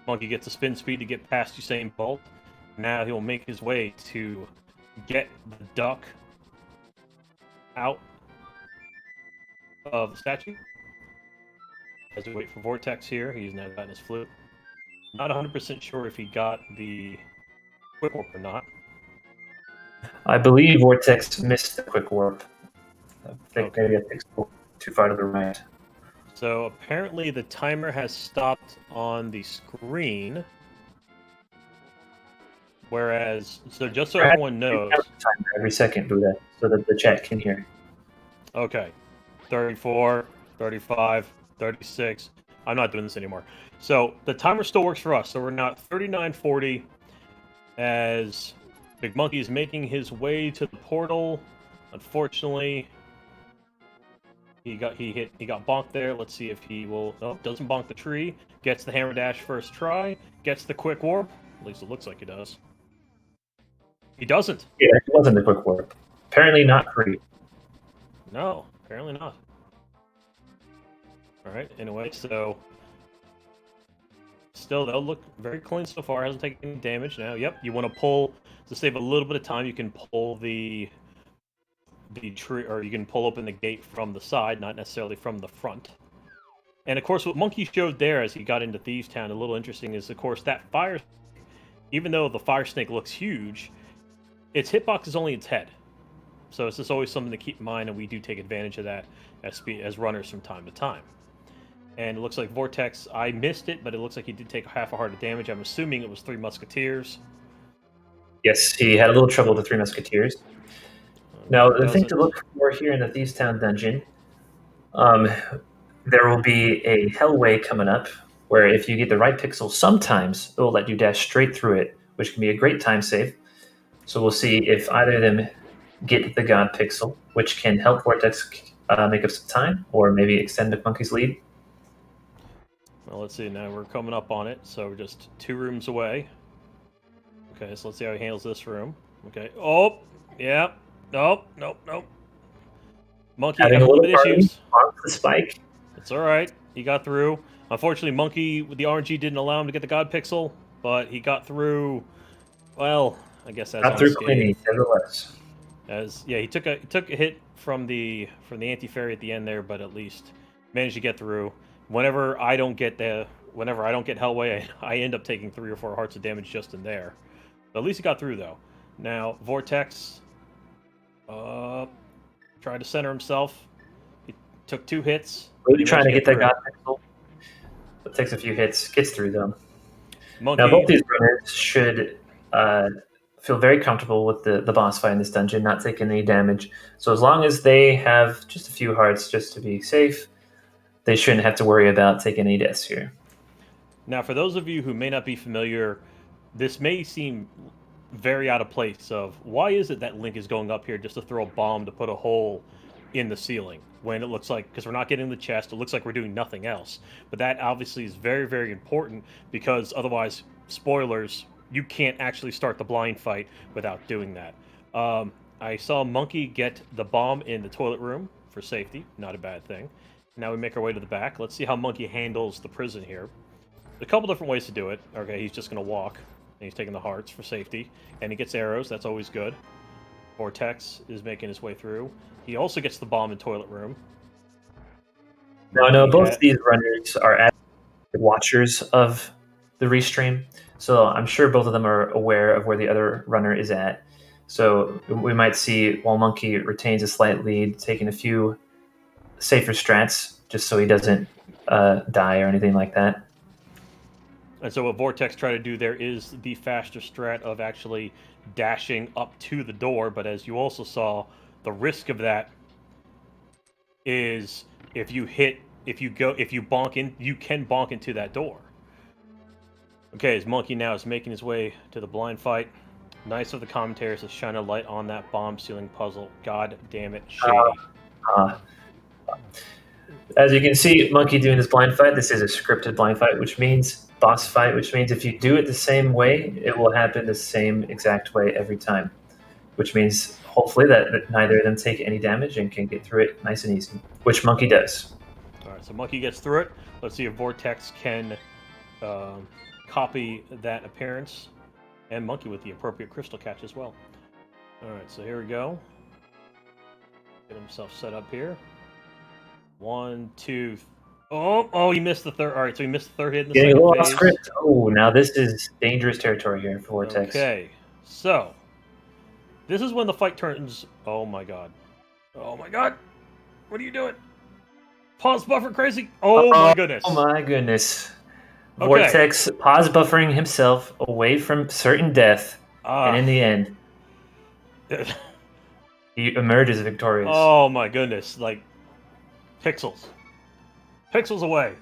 Monkey gets a spin speed to get past Usain Bolt. Now he'll make his way to get the duck out of the statue. As we wait for Vortex here, he's now gotten his flute. Not 100% sure if he got the quick warp or not. I believe Vortex missed the quick warp. I think maybe a pixel too far to the right. So apparently the timer has stopped on the screen. Whereas, so just so everyone knows... Timer every second, Buddha, so that the chat can hear. Okay. 34, 35, 36. I'm not doing this anymore. So the timer still works for us. So we're now at 39:40 as Big Monkey is making his way to the portal. Unfortunately, he got bonked there. Let's see if he will. Oh, doesn't bonk the tree. Gets the Hammer Dash first try. Gets the quick warp. At least it looks like he does. He doesn't. Yeah, it wasn't the quick warp. Apparently not free. No, apparently not. All right. Anyway, so still they'll look very clean so far. Hasn't taken any damage now. Yep. You want to pull to save a little bit of time. You can pull the tree, or you can pull open the gate from the side, not necessarily from the front. And of course, what Monkey showed there as he got into Thieves Town, a little interesting, is of course that fire. Even though the fire snake looks huge, its hitbox is only its head. So it's just always something to keep in mind, and we do take advantage of that as runners from time to time. And it looks like Vortex, I missed it, but it looks like he did take half a heart of damage. I'm assuming it was 3 Musketeers. Yes, he had a little trouble with the 3 Musketeers. Now, the thing to look for here in the Thieves Town dungeon, there will be a Hellway coming up, where if you get the right pixel, sometimes it will let you dash straight through it, which can be a great time save. So we'll see if either of them get the God pixel, which can help Vortex make up some time, or maybe extend McMonkey's lead. Well, let's see. Now we're coming up on it, so we're just 2 rooms away. Okay, so let's see how he handles this room. Okay. Oh, yeah. Nope. Monkey Having had a little bit of issues. On the spike. It's all right. He got through. Unfortunately, Monkey with the RNG didn't allow him to get the God pixel, but he got through. Well, I guess that's got through cleanly, nevertheless. He took a hit from the anti-fairy at the end there, but at least managed to get through. Whenever I don't get Hellway, I end up taking 3 or 4 hearts of damage just in there. But at least he got through though. Now Vortex tried to center himself. He took 2 hits. Really trying to get that God pixel. It takes a few hits, gets through them. Monkey, now both these runners should feel very comfortable with the boss fight in this dungeon, not taking any damage. So as long as they have just a few hearts just to be safe, they shouldn't have to worry about taking any deaths here. Now, for those of you who may not be familiar, this may seem very out of place of why is it that Link is going up here just to throw a bomb to put a hole in the ceiling when it looks like, because we're not getting the chest, it looks like we're doing nothing else. But that obviously is very, very important, because otherwise, spoilers, you can't actually start the blind fight without doing that. I saw Monkey get the bomb in the toilet room for safety. Not a bad thing. Now we make our way to the back. Let's see how Monkey handles the prison here. A couple different ways to do it. Okay, he's just going to walk. And he's taking the hearts for safety. And he gets arrows. That's always good. Vortex is making his way through. He also gets the bomb in toilet room. No, both of these runners are watchers of the restream. So I'm sure both of them are aware of where the other runner is at. So we might see, while Monkey retains a slight lead, taking a few safer strats, just so he doesn't die or anything like that. And so what Vortex tried to do there is the faster strat of actually dashing up to the door, but as you also saw, the risk of that is if you bonk in, you can bonk into that door. Okay, as Monkey now is making his way to the blind fight. Nice of the commentators to shine a light on that bomb ceiling puzzle. God damn it, shady. As you can see, Monkey doing this blind fight, this is a scripted blind fight, which means boss fight, which means if you do it the same way, it will happen the same exact way every time. Which means, hopefully, that neither of them take any damage and can get through it nice and easy, which Monkey does. Alright, so Monkey gets through it. Let's see if Vortex can copy that appearance. And Monkey with the appropriate crystal catch as well. Alright, so here we go. Get himself set up here. 1, 2... Oh, he missed the third. All right, so he missed the third hit in the Getting second a little phase. off script. Oh, now this is dangerous territory here for Vortex. Okay, so this is when the fight turns. Oh my god! Oh my god! What are you doing? Pause buffer crazy! Oh my goodness! Oh my goodness! Okay. Vortex pause buffering himself away from certain death, and in the end, he emerges victorious. Oh my goodness! Like pixels. Pixels away.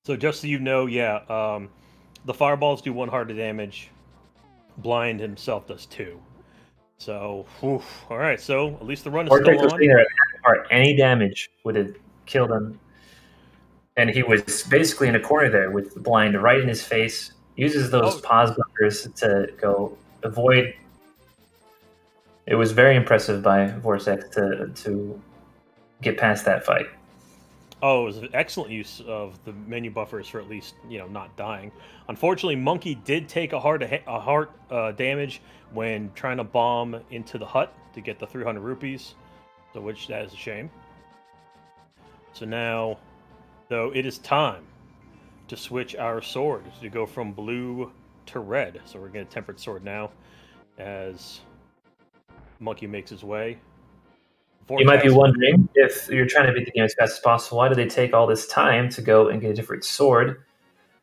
So just so you know, yeah, the fireballs do 1 heart of damage. Blind himself does 2. So, all right. So at least the run is Vortex still was on. sitting there at heart. Any damage would have killed him, and he was basically in a corner there with the blind right in his face. Uses those pause buffers to go avoid. It was very impressive by Vortex to get past that fight. Oh, it was an excellent use of the menu buffers for at least, not dying. Unfortunately, Monkey did take a heart damage when trying to bomb into the hut to get the 300 rupees, so which that is a shame. So now, though, it is time to switch our sword to go from blue to red. So we're getting a tempered sword now as Monkey makes his way. You might be wondering, if you're trying to beat the game as fast as possible, why do they take all this time to go and get a different sword?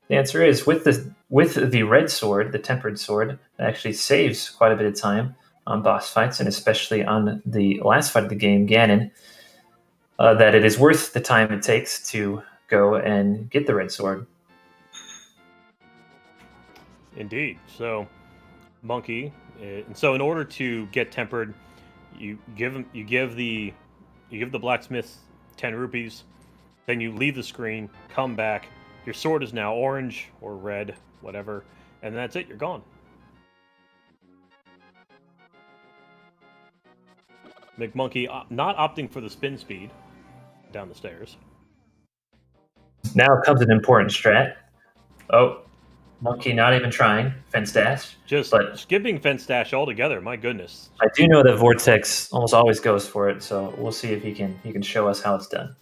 The answer is, with the red sword, the tempered sword, it actually saves quite a bit of time on boss fights, and especially on the last fight of the game, Ganon, that it is worth the time it takes to go and get the red sword. Indeed. So, Monkey, and so in order to get tempered, you give the blacksmith 10 rupees, then you leave the screen, come back, your sword is now orange or red, whatever, and that's it, you're gone. McMonkey not opting for the spin speed down the stairs. Now comes an important strat. Oh, Monkey not even trying. Fence dash. Just skipping fence dash altogether, my goodness. I do know that Vortex almost always goes for it, so we'll see if he can show us how it's done.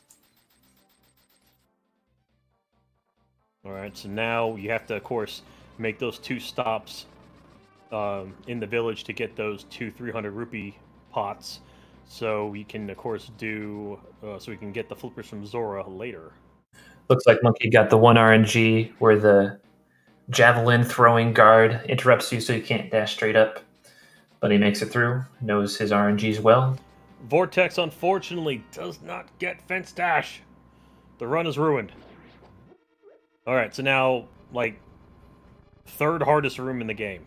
Alright, so now you have to, of course, make those 2 stops in the village to get those 2 300 rupee pots. So we can, of course, so we can get the flippers from Zora later. Looks like Monkey got the 1 RNG where the javelin throwing guard interrupts you so you can't dash straight up. But he makes it through, knows his RNGs well. Vortex, unfortunately, does not get fence dash. The run is ruined. Alright, so now, like, 3rd hardest room in the game.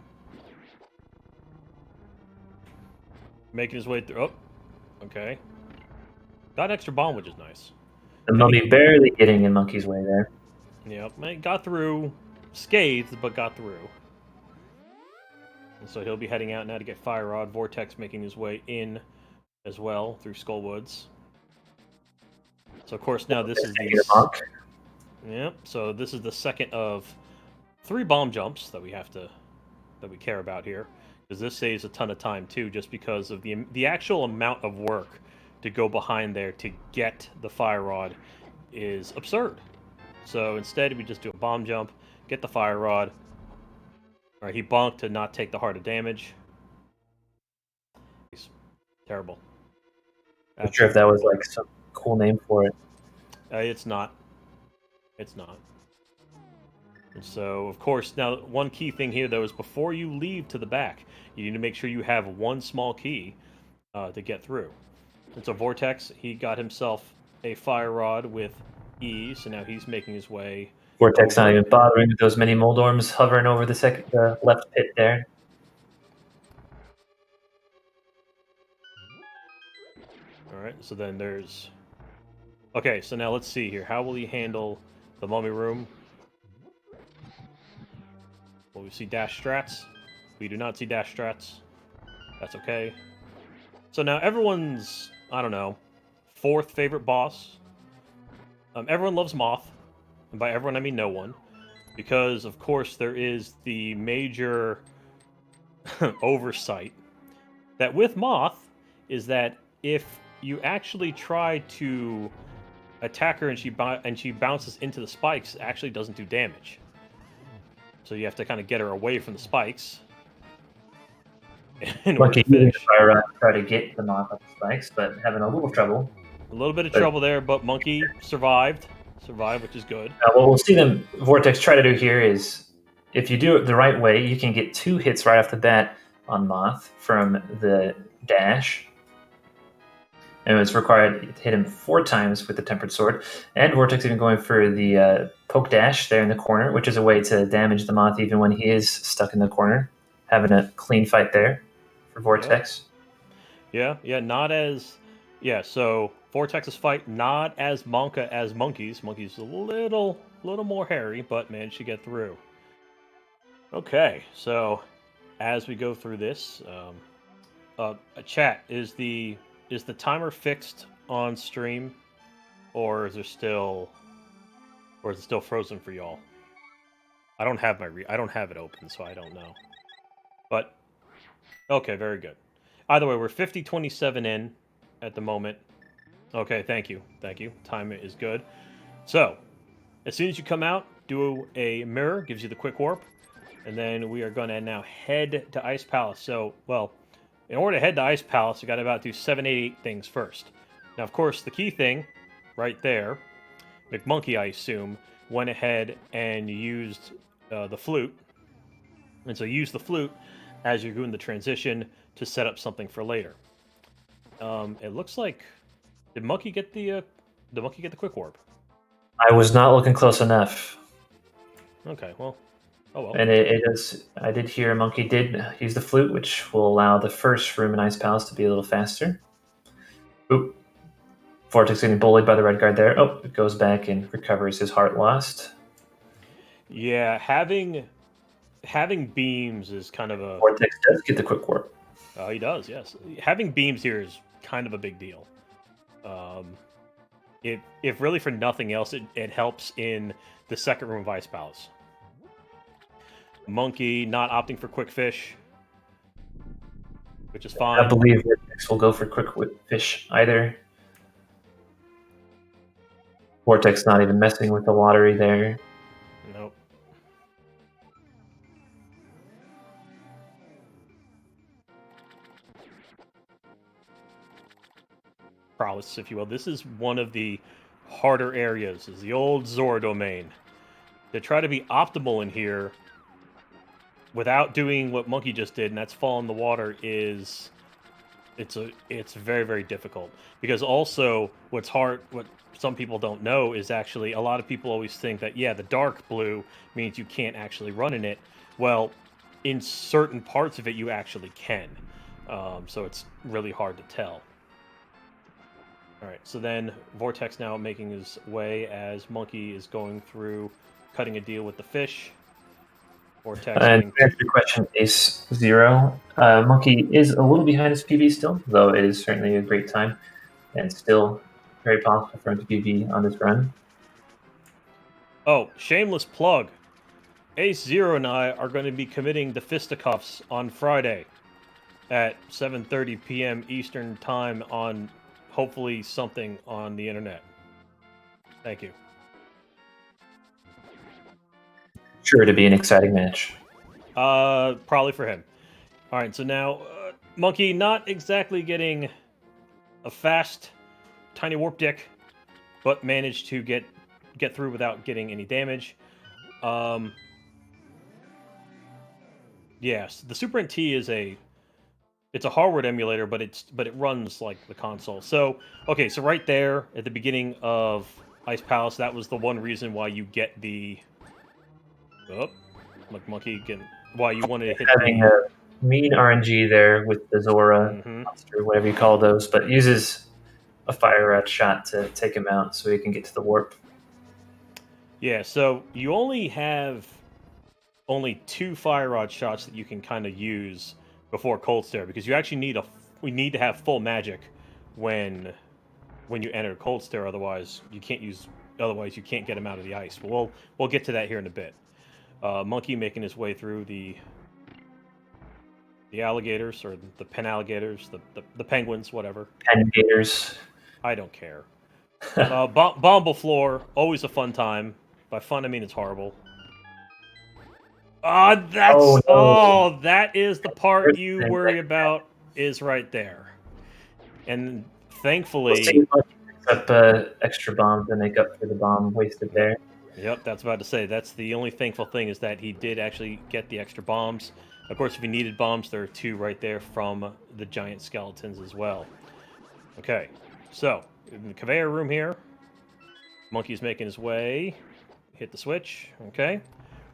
Making his way through. Oh, Okay. Got an extra bomb, which is nice. The mummy barely getting in Monkey's way there. Yep, got through, scathed, but got through. And so he'll be heading out now to get Fire Rod. Vortex making his way in as well through Skullwoods. So of course now this is the so this is the second of 3 bomb jumps that we care about here, because this saves a ton of time too, just because of the actual amount of work to go behind there to get the Fire Rod is absurd. So instead we just do a bomb jump, get the Fire Rod. All right, he bonked to not take the heart of damage. He's terrible. I'm not sure if that was like some cool name for it. It's not. It's not. And so, of course, now one key thing here, though, is before you leave to the back, you need to make sure you have one small key to get through. And so Vortex, he got himself a Fire Rod with E, so now he's making his way. Vortex not even bothering with those many Moldorms hovering over the left pit there. All right, so then there's... Okay, so now let's see here. How will he handle the mummy room? Will we see dash strats? We do not see dash strats. That's okay. So now everyone's, I don't know, 4th favorite boss. Everyone loves Moth. And by everyone, I mean no one. Because, of course, there is the major oversight that with Moth is that if you actually try to attack her and she bounces into the spikes, it actually doesn't do damage. So you have to kind of get her away from the spikes in order to finish. Fire Rod try to get the Moth up the spikes, but having a little trouble. A little bit of trouble there, but Monkey survived, which is good. What we'll see them Vortex try to do here is, if you do it the right way, you can get 2 hits right off the bat on Moth from the dash. And it's required to hit him 4 times with the Tempered Sword. And Vortex even going for the poke dash there in the corner, which is a way to damage the Moth even when he is stuck in the corner. Having a clean fight there for Vortex. Yeah, not as... Yeah, so Vortex's fight not as Monka as Monkey's. Monkey's a little more hairy, but managed to get through. Okay, so as we go through this, chat, is the timer fixed on stream, or is it still frozen for y'all? I don't have it open, so I don't know. But okay, very good. Either way, we're 50:27 in at the moment. Okay, thank you. Time is good. So, as soon as you come out, do a mirror, gives you the quick warp, and then we are going to now head to Ice Palace. So, well, in order to head to Ice Palace, you got to about do 7, 8, 8 things first. Now, of course, the key thing right there, McMonkey, I assume, went ahead and used the flute. And so use the flute as you're doing the transition to set up something for later. It looks like... Did Monkey get the quick warp? I was not looking close enough. Okay, well... Oh well. And it is... I did hear Monkey did use the flute, which will allow the first room in Ice Palace to be a little faster. Oop. Vortex getting bullied by the red guard there. Oh, it goes back and recovers his heart lost. Yeah, having beams is kind of a... Vortex does get the quick warp. Oh, he does, yes. Having beams here is kind of a big deal. If really for nothing else, it helps in the second room of Ice Palace. Monkey not opting for quick fish, which is fine. I believe Vortex will go for quick fish either. Vortex not even messing with the lottery there. Nope. Prowess, if you will. This is one of the harder areas, is the old Zora domain. To try to be optimal in here without doing what Monkey just did, and that's fall in the water, it's very, very difficult. Because also, what some people don't know is actually, a lot of people always think that, yeah, the dark blue means you can't actually run in it. Well, in certain parts of it, you actually can. So it's really hard to tell. All right, so then Vortex now making his way as Monkey is going through, cutting a deal with the fish. Vortex And getting to answer your question, Ace Zero, Monkey is a little behind his PB still, though it is certainly a great time and still very possible for him to PB on this run. Oh, shameless plug. Ace Zero and I are going to be committing to fisticuffs on Friday at 7:30 p.m. Eastern Time on hopefully something on the internet. Thank you. Sure to be an exciting match. Probably for him. All right, so now Monkey not exactly getting a fast, tiny warp dick, but managed to get through without getting any damage. Yes, the Super NT is it's a hardware emulator, but it runs like the console. So okay, so right there at the beginning of Ice Palace, that was the one reason why you get the Monkey can why you wanted to hit Having a mean RNG there with the Zora monster, whatever you call those, but uses a fire rod shot to take him out so he can get to the warp. Yeah, so you only have two fire rod shots that you can kind of use before Cold Stare, because you actually need to have full magic when you enter Cold Stare. Otherwise, you can't get him out of the ice. But we'll get to that here in a bit. Monkey making his way through the alligators, or the pen alligators, the penguins, whatever. Pen gators. I don't care. Bomble floor, always a fun time. By fun, I mean it's horrible. That is the part you worry about, is right there. And thankfully, up extra bomb to make up for the bomb wasted there. Yep, that's about to say. That's the only thankful thing, is that he did actually get the extra bombs. Of course, if he needed bombs, there are two right there from the giant skeletons as well. Okay, so in the conveyor room here, Monkey's making his way. Hit the switch. Okay.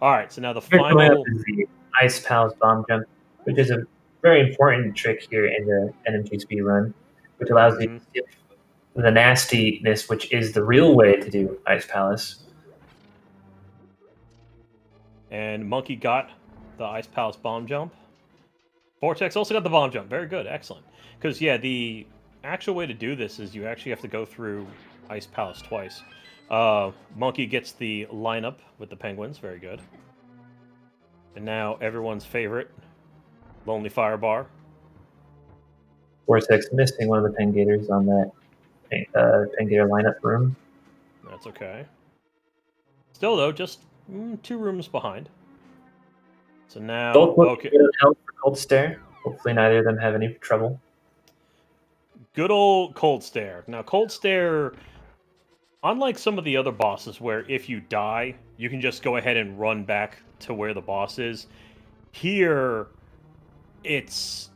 All right, so now the final is the Ice Palace bomb jump, which is a very important trick here in the NMG speed run, which allows you to skip the nastiness, which is the real way to do Ice Palace. And Monkey got the Ice Palace bomb jump. Vortex also got the bomb jump. Very good, excellent. Because yeah, the actual way to do this is you actually have to go through Ice Palace twice. Monkey gets the lineup with the penguins. Very good. And now everyone's favorite, Lonely Fire Bar. Vortex missing one of the Pengators on that Pengator lineup room. That's okay. Still, though, just 2 rooms behind. So now, both okay. Help for Cold Stare. Hopefully, neither of them have any trouble. Good old Cold Stare. Now, Cold Stare, unlike some of the other bosses where if you die, you can just go ahead and run back to where the boss is. Here, it's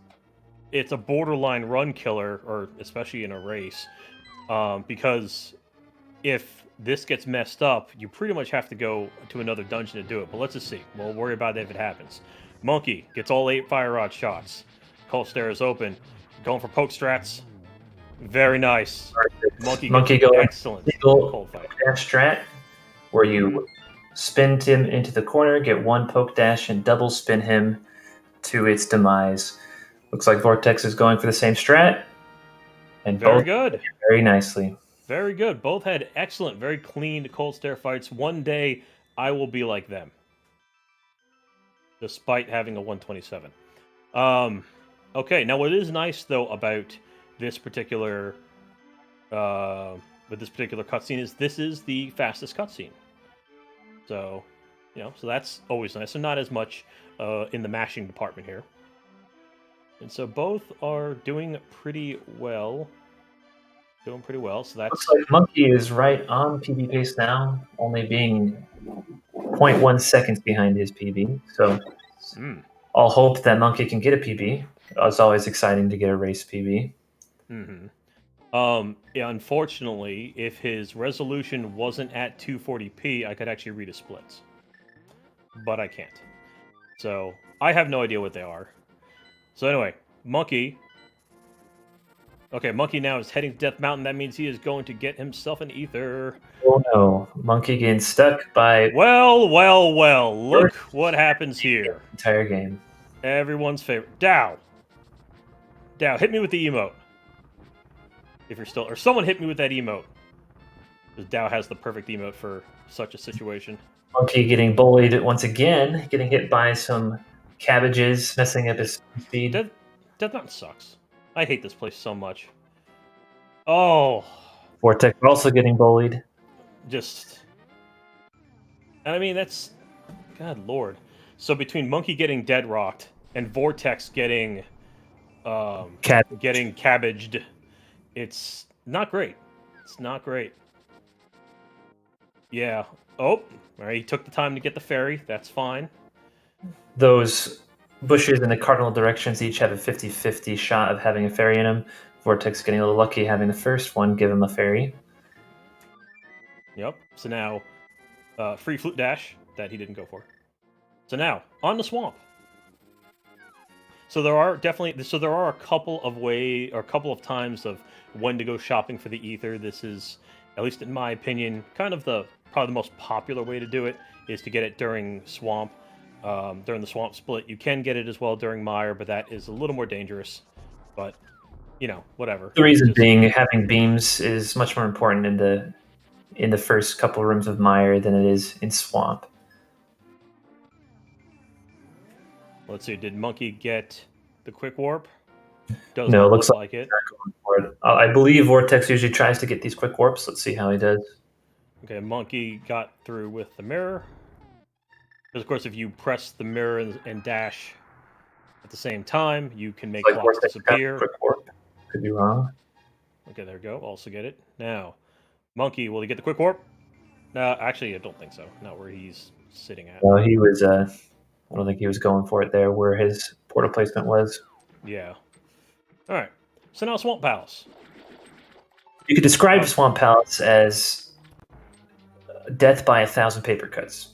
a borderline run killer, or especially in a race, because if this gets messed up, you pretty much have to go to another dungeon to do it. But let's just see. We'll worry about it if it happens. Monkey gets all 8 fire rod shots. Cold Stare is open. Going for poke strats. Very nice. Monkey goes excellent. Cold fight. Strat, where you spin him into the corner, get 1 poke dash, and double spin him to its demise. Looks like Vortex is going for the same strat. And very good. Very nicely. Very good. Both had excellent, very clean Cold Stare fights. One day, I will be like them. Despite having a 127. Okay, now what is nice, though, about this particular cutscene is this is the fastest cutscene. So, so that's always nice. So not as much in the mashing department here. And so both are doing pretty well. So that's... Looks like Monkey is right on PB pace now, only being 0.1 seconds behind his PB. So I'll hope that Monkey can get a PB. It's always exciting to get a race PB. Yeah, unfortunately, if his resolution wasn't at 240p, I could actually read his splits. But I can't. So I have no idea what they are. So anyway, Monkey Okay, Monkey now is heading to Death Mountain. That means he is going to get himself an ether. Oh no, Monkey getting stuck by Well, well, well. Look what happens here. entire game. Everyone's favorite. Dow. Dow, hit me with the emote. If you're still... Or someone hit me with that emote. Because Dow has the perfect emote for such a situation. Monkey getting bullied once again, getting hit by some cabbages, messing up his speed. Death Mountain sucks. I hate this place so much. Oh. Vortex also getting bullied. Just... I mean, that's... God lord. So between Monkey getting dead-rocked and Vortex getting... getting cabbaged, it's not great. It's not great. Yeah. Oh, all right. He took the time to get the fairy. That's fine. Those bushes in the cardinal directions each have a 50-50 shot of having a fairy in them. Vortex getting a little lucky having the first one give him a fairy. Yep. So now, free flute dash that he didn't go for. So now, on the swamp. So there are a couple of times of when to go shopping for the ether. This is, at least in my opinion, kind of probably the most popular way to do it is to get it during swamp, during the swamp split. You can get it as well during mire, but that is a little more dangerous. But you know, whatever. The reason being, having beams is much more important in the first couple rooms of mire than it is in swamp. Let's see. Did Monkey get the quick warp? No, it looks like it. I believe Vortex usually tries to get these quick warps. Let's see how he does. Okay, Monkey got through with the mirror. Because, of course, if you press the mirror and dash at the same time, you can make blocks disappear. Quick warp. Could be wrong. Okay, there we go. Also get it. Now, Monkey, will he get the quick warp? No, actually, I don't think so. Not where he's sitting at. Well, he was... I don't think he was going for it there where his portal placement was. Yeah. All right. So now Swamp Palace. You could describe Swamp Palace as death by 1,000 paper cuts,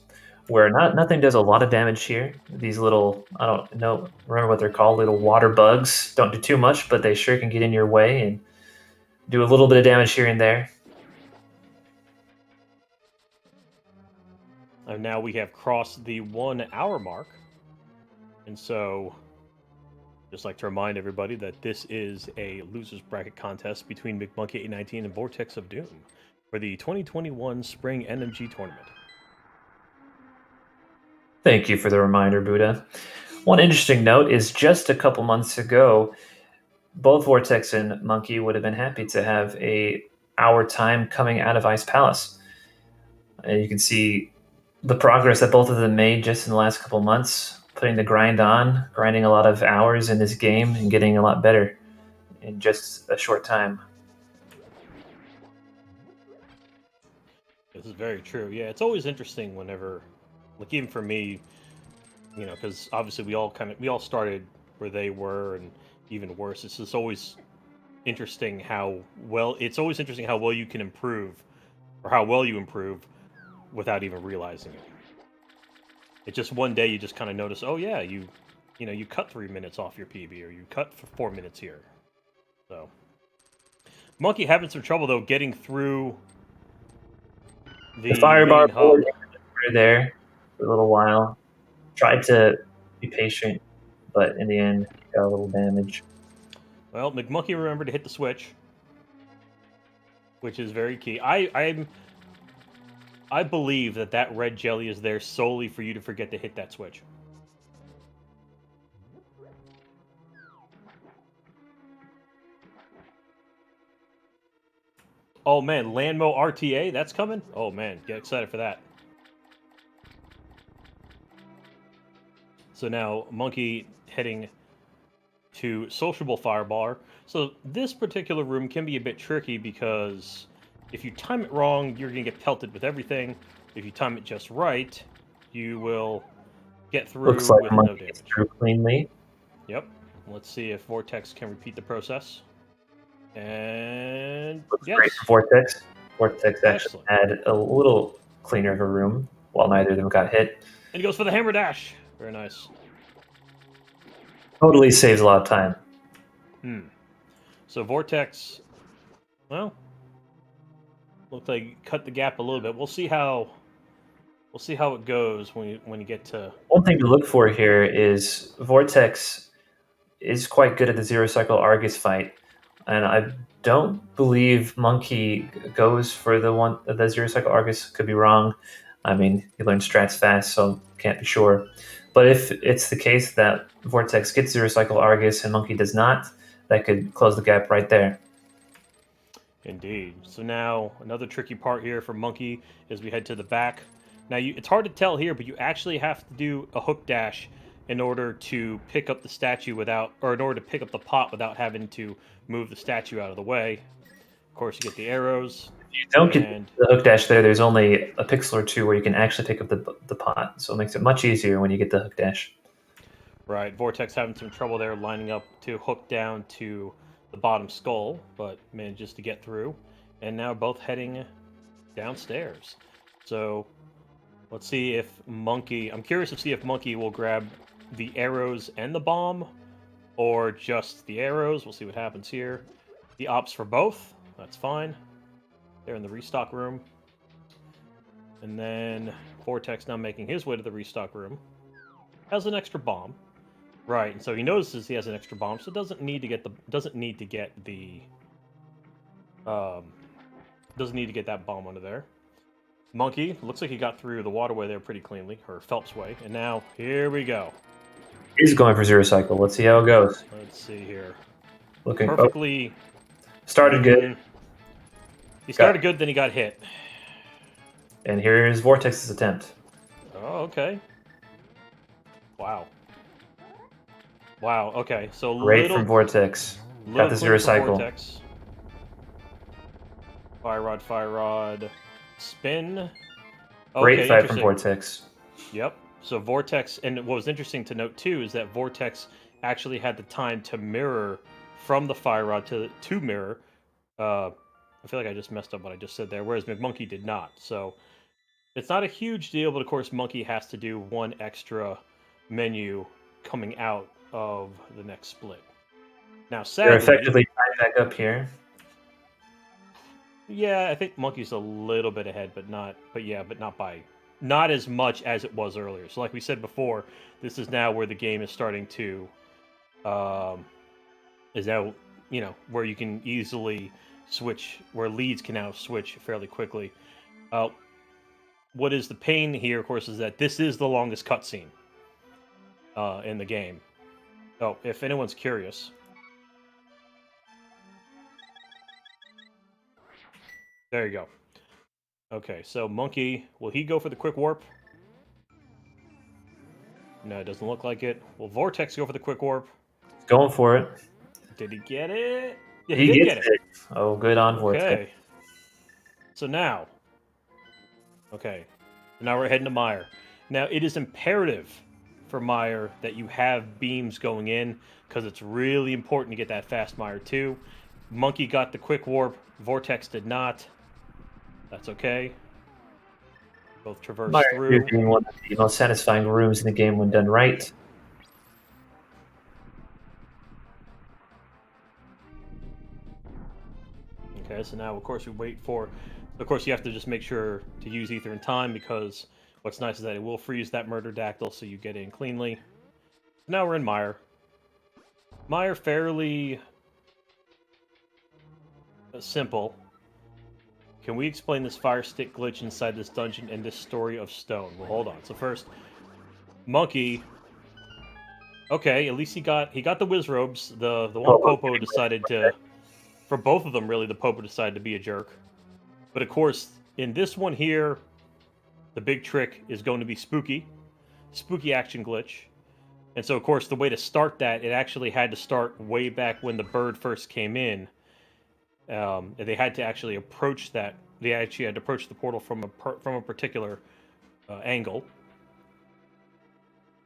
where nothing does a lot of damage here. These little, I don't know, remember what they're called, little water bugs. Don't do too much, but they sure can get in your way and do a little bit of damage here and there. And now we have crossed the 1 hour mark. And so, just like to remind everybody that this is a loser's bracket contest between mcmonkey819 and Vortexofdoom for the 2021 Spring NMG tournament. Thank you for the reminder, Buddha. One interesting note is just a couple months ago, both Vortex and Monkey would have been happy to have a hour time coming out of Ice Palace. And you can see the progress that both of them made just in the last couple months, putting the grind on, grinding a lot of hours in this game and getting a lot better in just a short time. This is very true. Yeah, it's always interesting whenever, like even for me, you know, because obviously we all started where they were and even worse. It's just always interesting how well you can improve or how well you improve without even realizing it. It's just one day you just kind of notice, oh yeah, you cut 3 minutes off your PB, or you cut for 4 minutes here. So, Monkey having some trouble though getting through the fire bar hub. There for a little while. Tried to be patient, but in the end got a little damage. Well, McMonkey remembered to hit the switch, which is very key. I believe that red jelly is there solely for you to forget to hit that switch. Oh man, Landmo RTA, that's coming? Oh man, get excited for that. So now, Monkey heading to Sociable Firebar. So this particular room can be a bit tricky because if you time it wrong, you're going to get pelted with everything. If you time it just right, you will get through Looks like with Monkey no damage. gets through cleanly. Yep. Let's see if Vortex can repeat the process. And Looks yes. great for Vortex. Vortex actually Excellent. had a little cleaner of a room while neither of them got hit. And he goes for the hammer dash. Very nice. Totally saves a lot of time. So Vortex, well, looks like he cut the gap a little bit. We'll see how it goes when you get to. One thing to look for here is Vortex is quite good at the zero cycle Argus fight, and I don't believe Monkey goes for the zero cycle Argus. Could be wrong. I mean, he learns strats fast, so can't be sure. But if it's the case that Vortex gets zero cycle Argus and Monkey does not, that could close the gap right there. Indeed. So now another tricky part here for Monkey is we head to the back. Now it's hard to tell here, but you actually have to do a hook dash in order to pick up the statue in order to pick up the pot without having to move the statue out of the way. Of course, you get the arrows. If you don't get the hook dash there's only a pixel or two where you can actually pick up the pot, so it makes it much easier when you get the hook dash. Right, Vortex having some trouble there lining up to hook down to the bottom skull, but manages to get through. And now both heading downstairs. So let's see if Monkey... I'm curious to see if Monkey will grab the arrows and the bomb, or just the arrows. We'll see what happens here. He opts for both. That's fine. They're in the restock room. And then Vortex now making his way to the restock room. Has an extra bomb. Right, and so he notices he has an extra bomb, so doesn't need to get that bomb under there. Monkey looks like he got through the waterway there pretty cleanly, or Phelps way, and now here we go. He's going for zero cycle. Let's see how it goes. Let's see here. Looking perfectly. Started good. He started good, then he got hit. And here's Vortex's attempt. Oh, okay. Wow. Wow, okay, so great from Vortex. Got the zero cycle. Vortex. Fire rod, spin. Great fight from Vortex. Yep. So Vortex, and what was interesting to note too is that Vortex actually had the time to mirror from the fire rod to mirror. I feel like I just messed up what I just said there, whereas McMonkey did not. So it's not a huge deal, but of course Monkey has to do one extra menu coming out of the next split. Now, sadly, they're effectively tied back up here. Yeah, I think Monkey's a little bit ahead, but not as much as it was earlier. So, like we said before, this is now where the game is starting to, where you can easily switch, where leads can now switch fairly quickly. What is the pain here, of course, is that this is the longest cutscene in the game. Oh, if anyone's curious. There you go. Okay, so Monkey, will he go for the quick warp? No, it doesn't look like it. Will Vortex go for the quick warp? Going for it. Did he get it? Yeah, he did get it. Oh, good on Vortex. Okay. So now. Okay. Now we're heading to Meyer. Now, it is imperative for Meyer that you have beams going in, because it's really important to get that fast Meyer too. Monkey got the quick warp. Vortex did not. That's okay. Both traverse through. Being one of the most satisfying rooms in the game when done right. Okay, so now, of course, we wait for... Of course, you have to just make sure to use Ether in time, because what's nice is that it will freeze that Murder Dactyl, so you get in cleanly. Now we're in Meyer. Meyer, fairly simple. Can we explain this fire stick glitch inside this dungeon and this story of stone? Well, hold on. So first, Monkey. Okay, at least he got the whiz robes. The one Popo decided to, for both of them really, the Popo decided to be a jerk. But of course, in this one here, the big trick is going to be spooky action glitch. And so of course, the way to start that, it actually had to start way back when the bird first came in. They had to actually approach that. They actually had to approach the portal from a particular angle.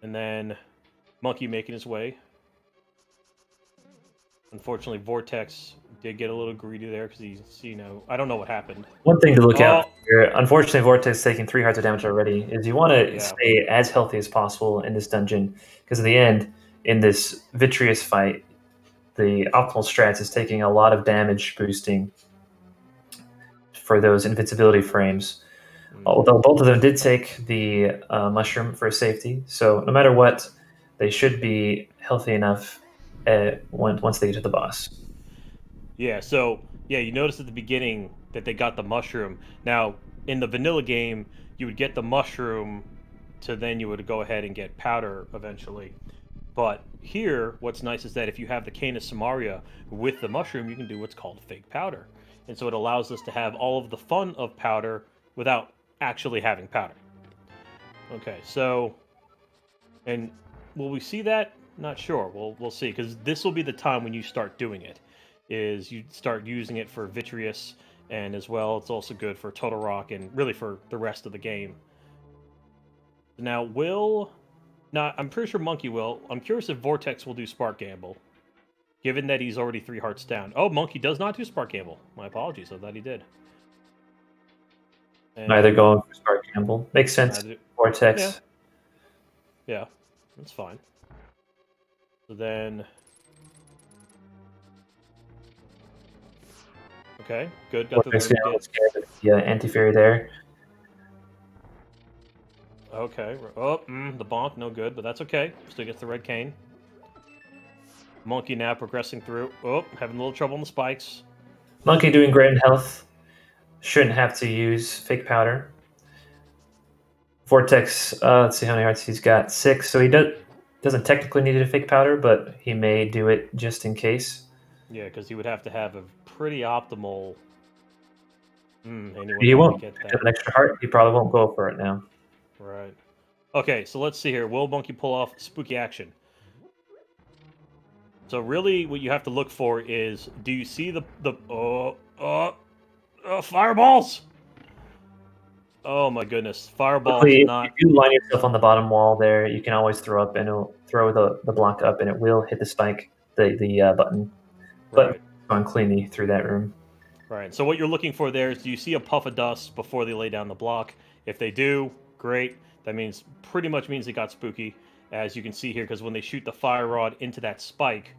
And then Monkey making his way. Unfortunately, Vortex did get a little greedy there because I don't know what happened. One thing to look out here, unfortunately, Vortex taking 3 hearts of damage already, is you want to stay as healthy as possible in this dungeon, because at the end, in this vitreous fight, the optimal strats is taking a lot of damage boosting for those invincibility frames. Although both of them did take the mushroom for safety, so no matter what, they should be healthy enough once they get to the boss. Yeah, so, yeah, you notice at the beginning that they got the mushroom. Now, in the vanilla game, you would get the mushroom to then you would go ahead and get powder eventually. But here, what's nice is that if you have the Cane of Samaria with the mushroom, you can do what's called fake powder. And so it allows us to have all of the fun of powder without actually having powder. Okay, so, and will we see that? Not sure. We'll see, because this will be the time when you start doing it. Is you start using it for Vitreous, and as well, it's also good for Total Rock and really for the rest of the game. Now, I'm pretty sure Monkey will. I'm curious if Vortex will do Spark Gamble, given that he's already 3 hearts down. Oh, Monkey does not do Spark Gamble. My apologies, I thought he did. And Neither going for Spark Gamble. Makes sense. Vortex. Yeah, that's fine. So then... Okay, good. Got the anti-fairy there. Okay. Oh, the bonk, no good, but that's okay. Still gets the red cane. Monkey now progressing through. Oh, having a little trouble on the spikes. Monkey doing great in health. Shouldn't have to use fake powder. Vortex, let's see how many hearts he's got. 6, so he doesn't technically need a fake powder, but he may do it just in case. Yeah, because he would have to have a pretty optimal... he won't get an extra heart. He probably won't go for it now. Right. Okay, so let's see here. Will Monkey pull off spooky action? So really, what you have to look for is, do you see the fireballs? Oh my goodness, fireballs! If you line yourself on the bottom wall there, you can always throw up, and it'll throw the block up, and it will hit the spike, the button. But right. Gone cleanly through that room. Right. So what you're looking for there is, do you see a puff of dust before they lay down the block? If they do, great. That pretty much means it got spooky, as you can see here, because when they shoot the fire rod into that spike,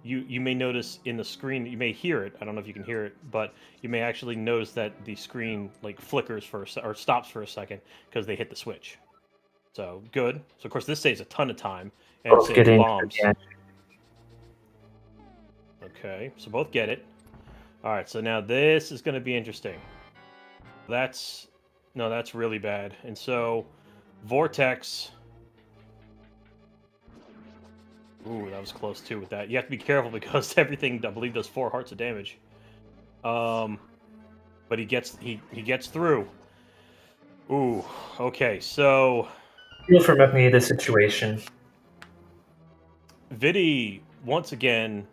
you may notice in the screen, you may hear it. I don't know if you can hear it, but you may actually notice that the screen flickers or stops for a second because they hit the switch. So good. So of course this saves a ton of time and both saves bombs. Okay, so both get it. All right, so now this is going to be interesting. That's really bad. And so Vortex. Ooh, that was close too with that. You have to be careful because everything, I believe, does 4 hearts of damage. But he gets through. Ooh, okay, so feel for me this situation. Vidi, once again,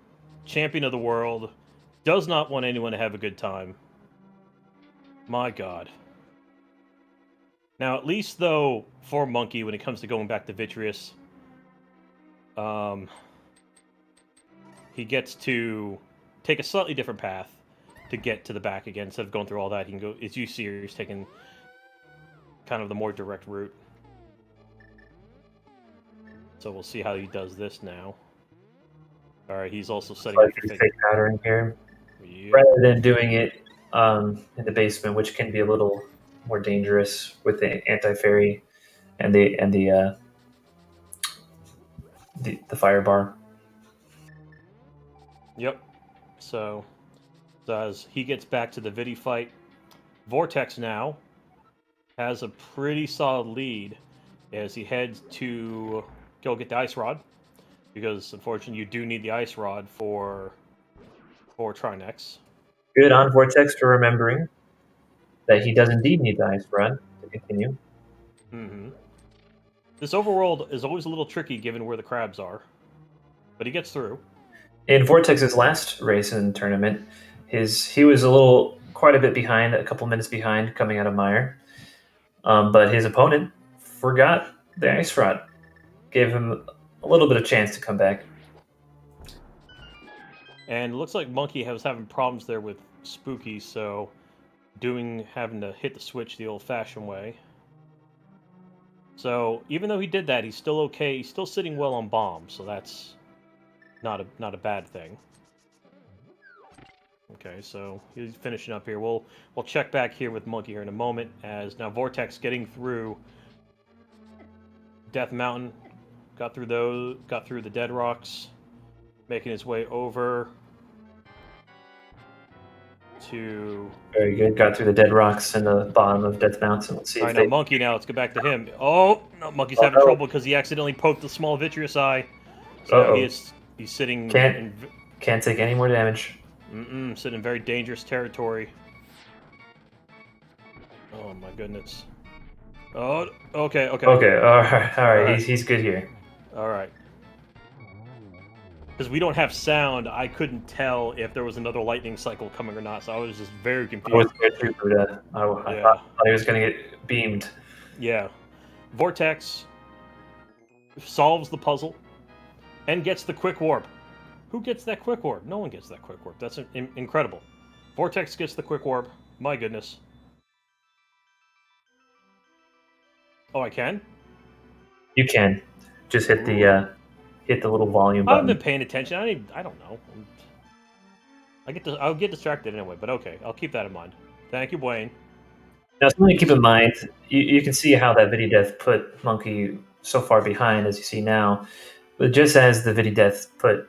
champion of the world, does not want anyone to have a good time. My God. Now, at least though, for Monkey, when it comes to going back to Vitreous, he gets to take a slightly different path to get to the back again. Instead of going through all that, he can go, as you see here, he's taking kind of the more direct route. So we'll see how he does this now. All right, he's also setting up fake powder in here. Yep. Rather than doing it in the basement, which can be a little more dangerous with the anti-fairy and the fire bar. Yep. So as he gets back to the Vidi fight, Vortex now has a pretty solid lead as he heads to go get the ice rod, because unfortunately you do need the ice rod for Trinex. Good on Vortex for remembering that he does indeed need the ice rod to continue. Mm-hmm. This overworld is always a little tricky given where the crabs are, but he gets through. In Vortex's last race in the tournament, he was quite a bit behind, a couple minutes behind coming out of Mire, but his opponent forgot the ice rod, gave him a little bit of chance to come back. And it looks like Monkey was having problems there with Spooky, so having to hit the switch the old-fashioned way. So even though he did that, he's still okay. He's still sitting well on bombs, so that's not a bad thing. Okay, so he's finishing up here. We'll check back here with Monkey here in a moment. As now Vortex getting through Death Mountain, got through the dead rocks, making his way over to. Very good. Got through the dead rocks in the bottom of Death Mountain. Let's see All if right, now they. Monkey. Now let's get back to him. Oh no, Monkey's having trouble because he accidentally poked the small vitreous eye. So now he's sitting. Can't take any more damage. Sitting in very dangerous territory. Oh my goodness. Oh, okay. Okay, all right. He's good here. All right. Because we don't have sound, I couldn't tell if there was another lightning cycle coming or not, so I was just very confused. I was scared too, but I thought he was going to get beamed. Yeah. Vortex solves the puzzle and gets the quick warp. Who gets that quick warp? No one gets that quick warp. That's incredible. Vortex gets the quick warp. My goodness. Oh, I can? You can. Just hit the little volume button. I've been paying attention. I don't know. I'll get distracted anyway, but okay. I'll keep that in mind. Thank you, Wayne. Now, something to keep in mind, you can see how that Vidi Death put Monkey so far behind, as you see now. But just as the Vidi Death put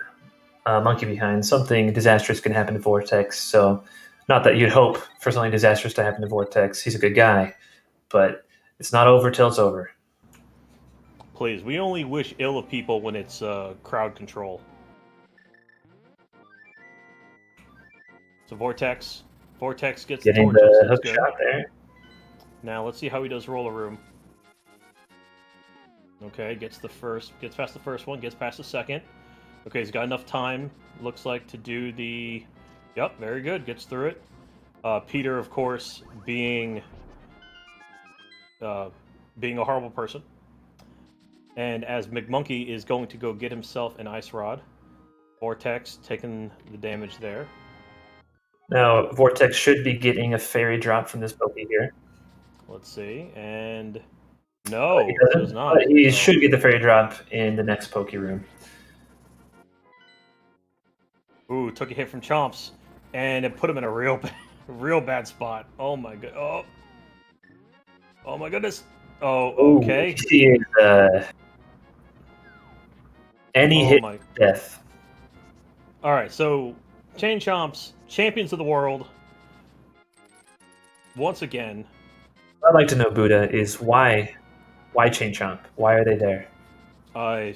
Monkey behind, something disastrous can happen to Vortex. So, not that you'd hope for something disastrous to happen to Vortex. He's a good guy. But it's not over till it's over. Please, we only wish ill of people when it's crowd control. So Vortex gets getting the hook shot there. Now let's see how he does roller room. Okay, gets past the first one, gets past the second. Okay, he's got enough time, looks like, to do the. Yep, very good. Gets through it. Peter, of course, being a horrible person. And as McMonkey is going to go get himself an ice rod, Vortex taking the damage there. Now, Vortex should be getting a fairy drop from this Pokey here. Let's see, and no, he does not. But he should get the fairy drop in the next Pokey room. Ooh, took a hit from Chomps, and it put him in a real bad spot. Oh my god! Oh my goodness! Oh, okay. He is any hit death. All right, so Chain Chomps, champions of the world, once again. What I'd like to know, Buddha, is why Chain Chomp? Why are they there? I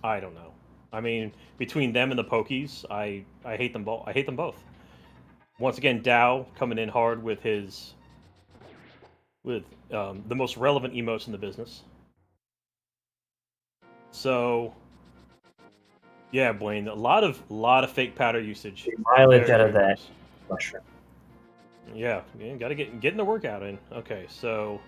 don't know. I mean, between them and the Pokies, I hate them both. I hate them both. Once again, Dow coming in hard with the most relevant emotes in the business. So, yeah, Blaine, a lot of fake powder usage. The mileage out of that mushroom. Yeah, gotta getting the workout in. Okay, so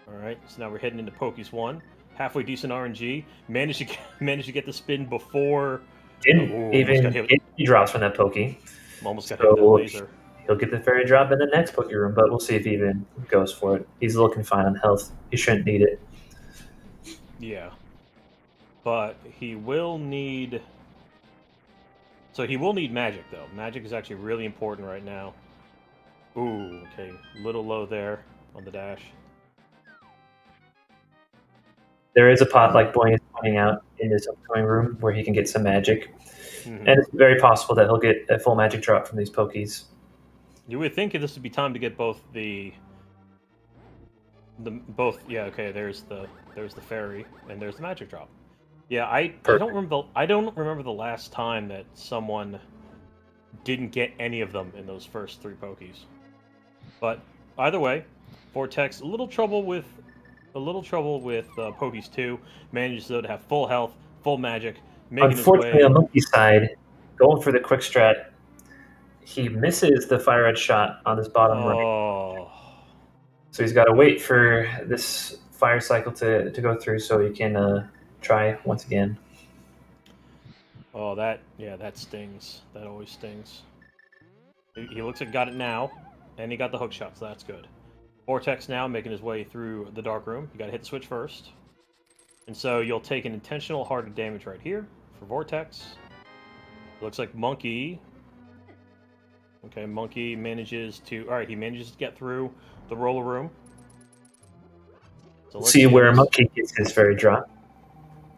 all right, so now we're heading into Pokies 1. Halfway decent RNG. Managed to get the spin before. Didn't even get any drops from that Pokey. Almost got hit with that laser. He'll get the fairy drop in the next Pokey room, but we'll see if he even goes for it. He's looking fine on health. He shouldn't need it. Yeah. But he will need... So he will need magic, though. Magic is actually really important right now. Ooh, okay. A little low there on the dash. There is a pot, like Boyne is pointing out, in this upcoming room where he can get some magic. Mm-hmm. And it's very possible that he'll get a full magic drop from these Pokies. You would think this would be time to get both yeah, okay, there's the fairy and there's the magic drop. Yeah, I don't remember the last time that someone didn't get any of them in those first 3 Pokies. But either way, Vortex a little trouble with Pokies 2. Manages though to have full health, full magic. Unfortunately, on Monkey's side, going for the quick strat, he misses the fire red shot on his bottom right. So he's got to wait for this fire cycle to go through so he can try once again. Oh, that stings. That always stings. He looks like he got it now, and he got the hook shot, so that's good. Vortex now making his way through the dark room. You got to hit the switch first. And so you'll take an intentional heart of damage right here for Vortex. Looks like Monkey. Okay, Monkey manages to... Alright, he manages to get through the roller room. So let's see where Monkey gets his fairy drop.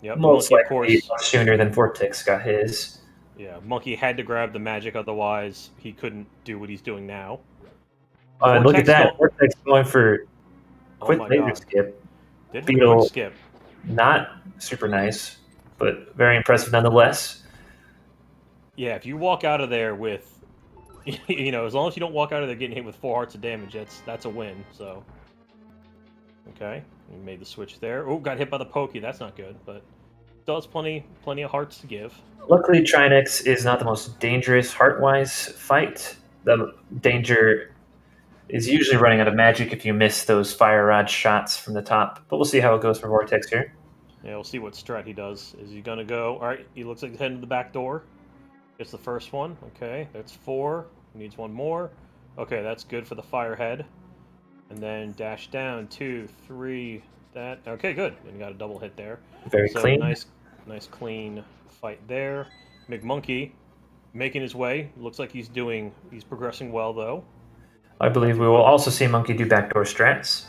Yep, most Monkey, likely, of course, sooner than Vortex got his. Yeah, Monkey had to grab the magic, otherwise he couldn't do what he's doing now. Look at that. Vortex going for quick laser skip. Did a quick skip. Not super nice, but very impressive nonetheless. Yeah, if you walk out of there with, you know, as long as you don't walk out of there getting hit with 4 hearts of damage, that's a win. So, okay, he made the switch there. Oh, got hit by the pokey. That's not good, but still has plenty of hearts to give. Luckily, Trinex is not the most dangerous heart-wise fight. The danger is usually running out of magic if you miss those fire rod shots from the top. But we'll see how it goes for Vortex here. Yeah, we'll see what strat he does. Is he gonna go? All right, he looks like he's heading to the back door. It's the first one. Okay, that's 4. He needs 1 more. Okay, that's good for the firehead. And then dash down 2, 3. That okay, good. And you got a double hit there. Very clean. Nice clean fight there. McMonkey making his way. Looks like he's progressing well though. I believe we will also see Monkey do backdoor strats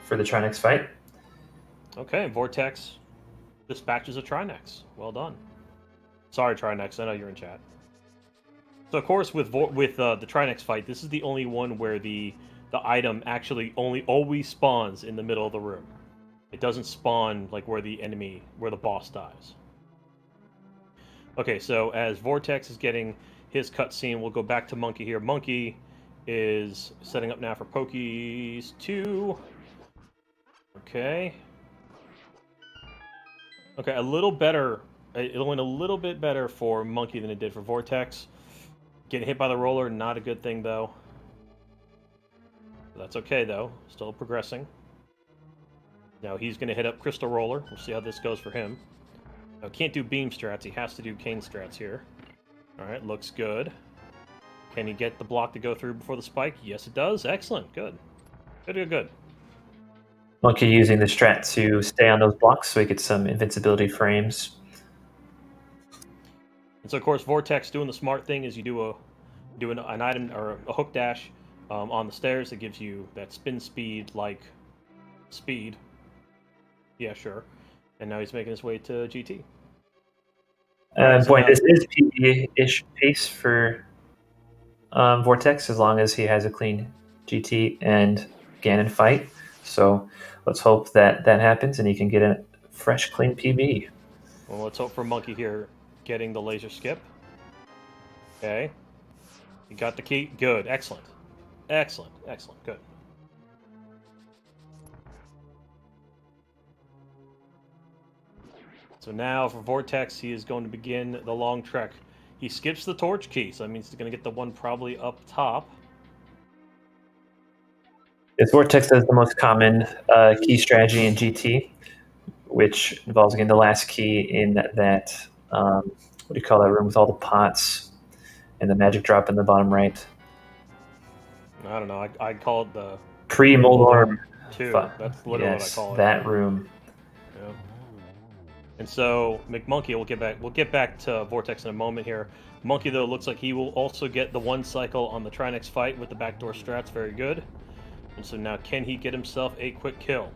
for the Trinex fight. Okay, Vortex dispatches a Trinex. Well done. Sorry, Trinex. I know you're in chat. So of course, with the Trinex fight, this is the only one where the item actually always spawns in the middle of the room. It doesn't spawn like where the boss dies. Okay, so as Vortex is getting his cutscene, we'll go back to Monkey here. Monkey is setting up now for Pokies 2. Okay. Okay, a little better. It went a little bit better for Monkey than it did for Vortex. Getting hit by the roller, not a good thing though. That's okay though, still progressing. Now he's going to hit up Crystal Roller. We'll see how this goes for him. Now can't do beam strats, he has to do cane strats here. Alright, looks good. Can he get the block to go through before the spike? Yes, it does. Excellent. Good. Good. Monkey using the strat to stay on those blocks so he gets some invincibility frames. And so, of course, Vortex doing the smart thing is you do an item or a hook dash on the stairs that gives you that spin speed like speed. Yeah, sure. And now he's making his way to GT. This is PB-ish pace for Vortex, as long as he has a clean GT and Ganon fight. So let's hope that happens and he can get a fresh, clean PB. Well, let's hope for Monkey here getting the laser skip. Okay. He got the key. Good. Excellent. Good. So now for Vortex, he is going to begin the long trek. He skips the torch key, so that means he's going to get the one probably up top. This Vortex is the most common key strategy in GT, which involves getting the last key in that what do you call that room with all the pots and the magic drop in the bottom right. I don't know. I call it the pre-Molorm 2. That's literally what I call it. That room. Yeah. And so McMonkey, we'll get back to Vortex in a moment here. Monkey though looks like he will also get the 1 cycle on the Trinex fight with the backdoor strats. Very good. And so now can he get himself a quick kill?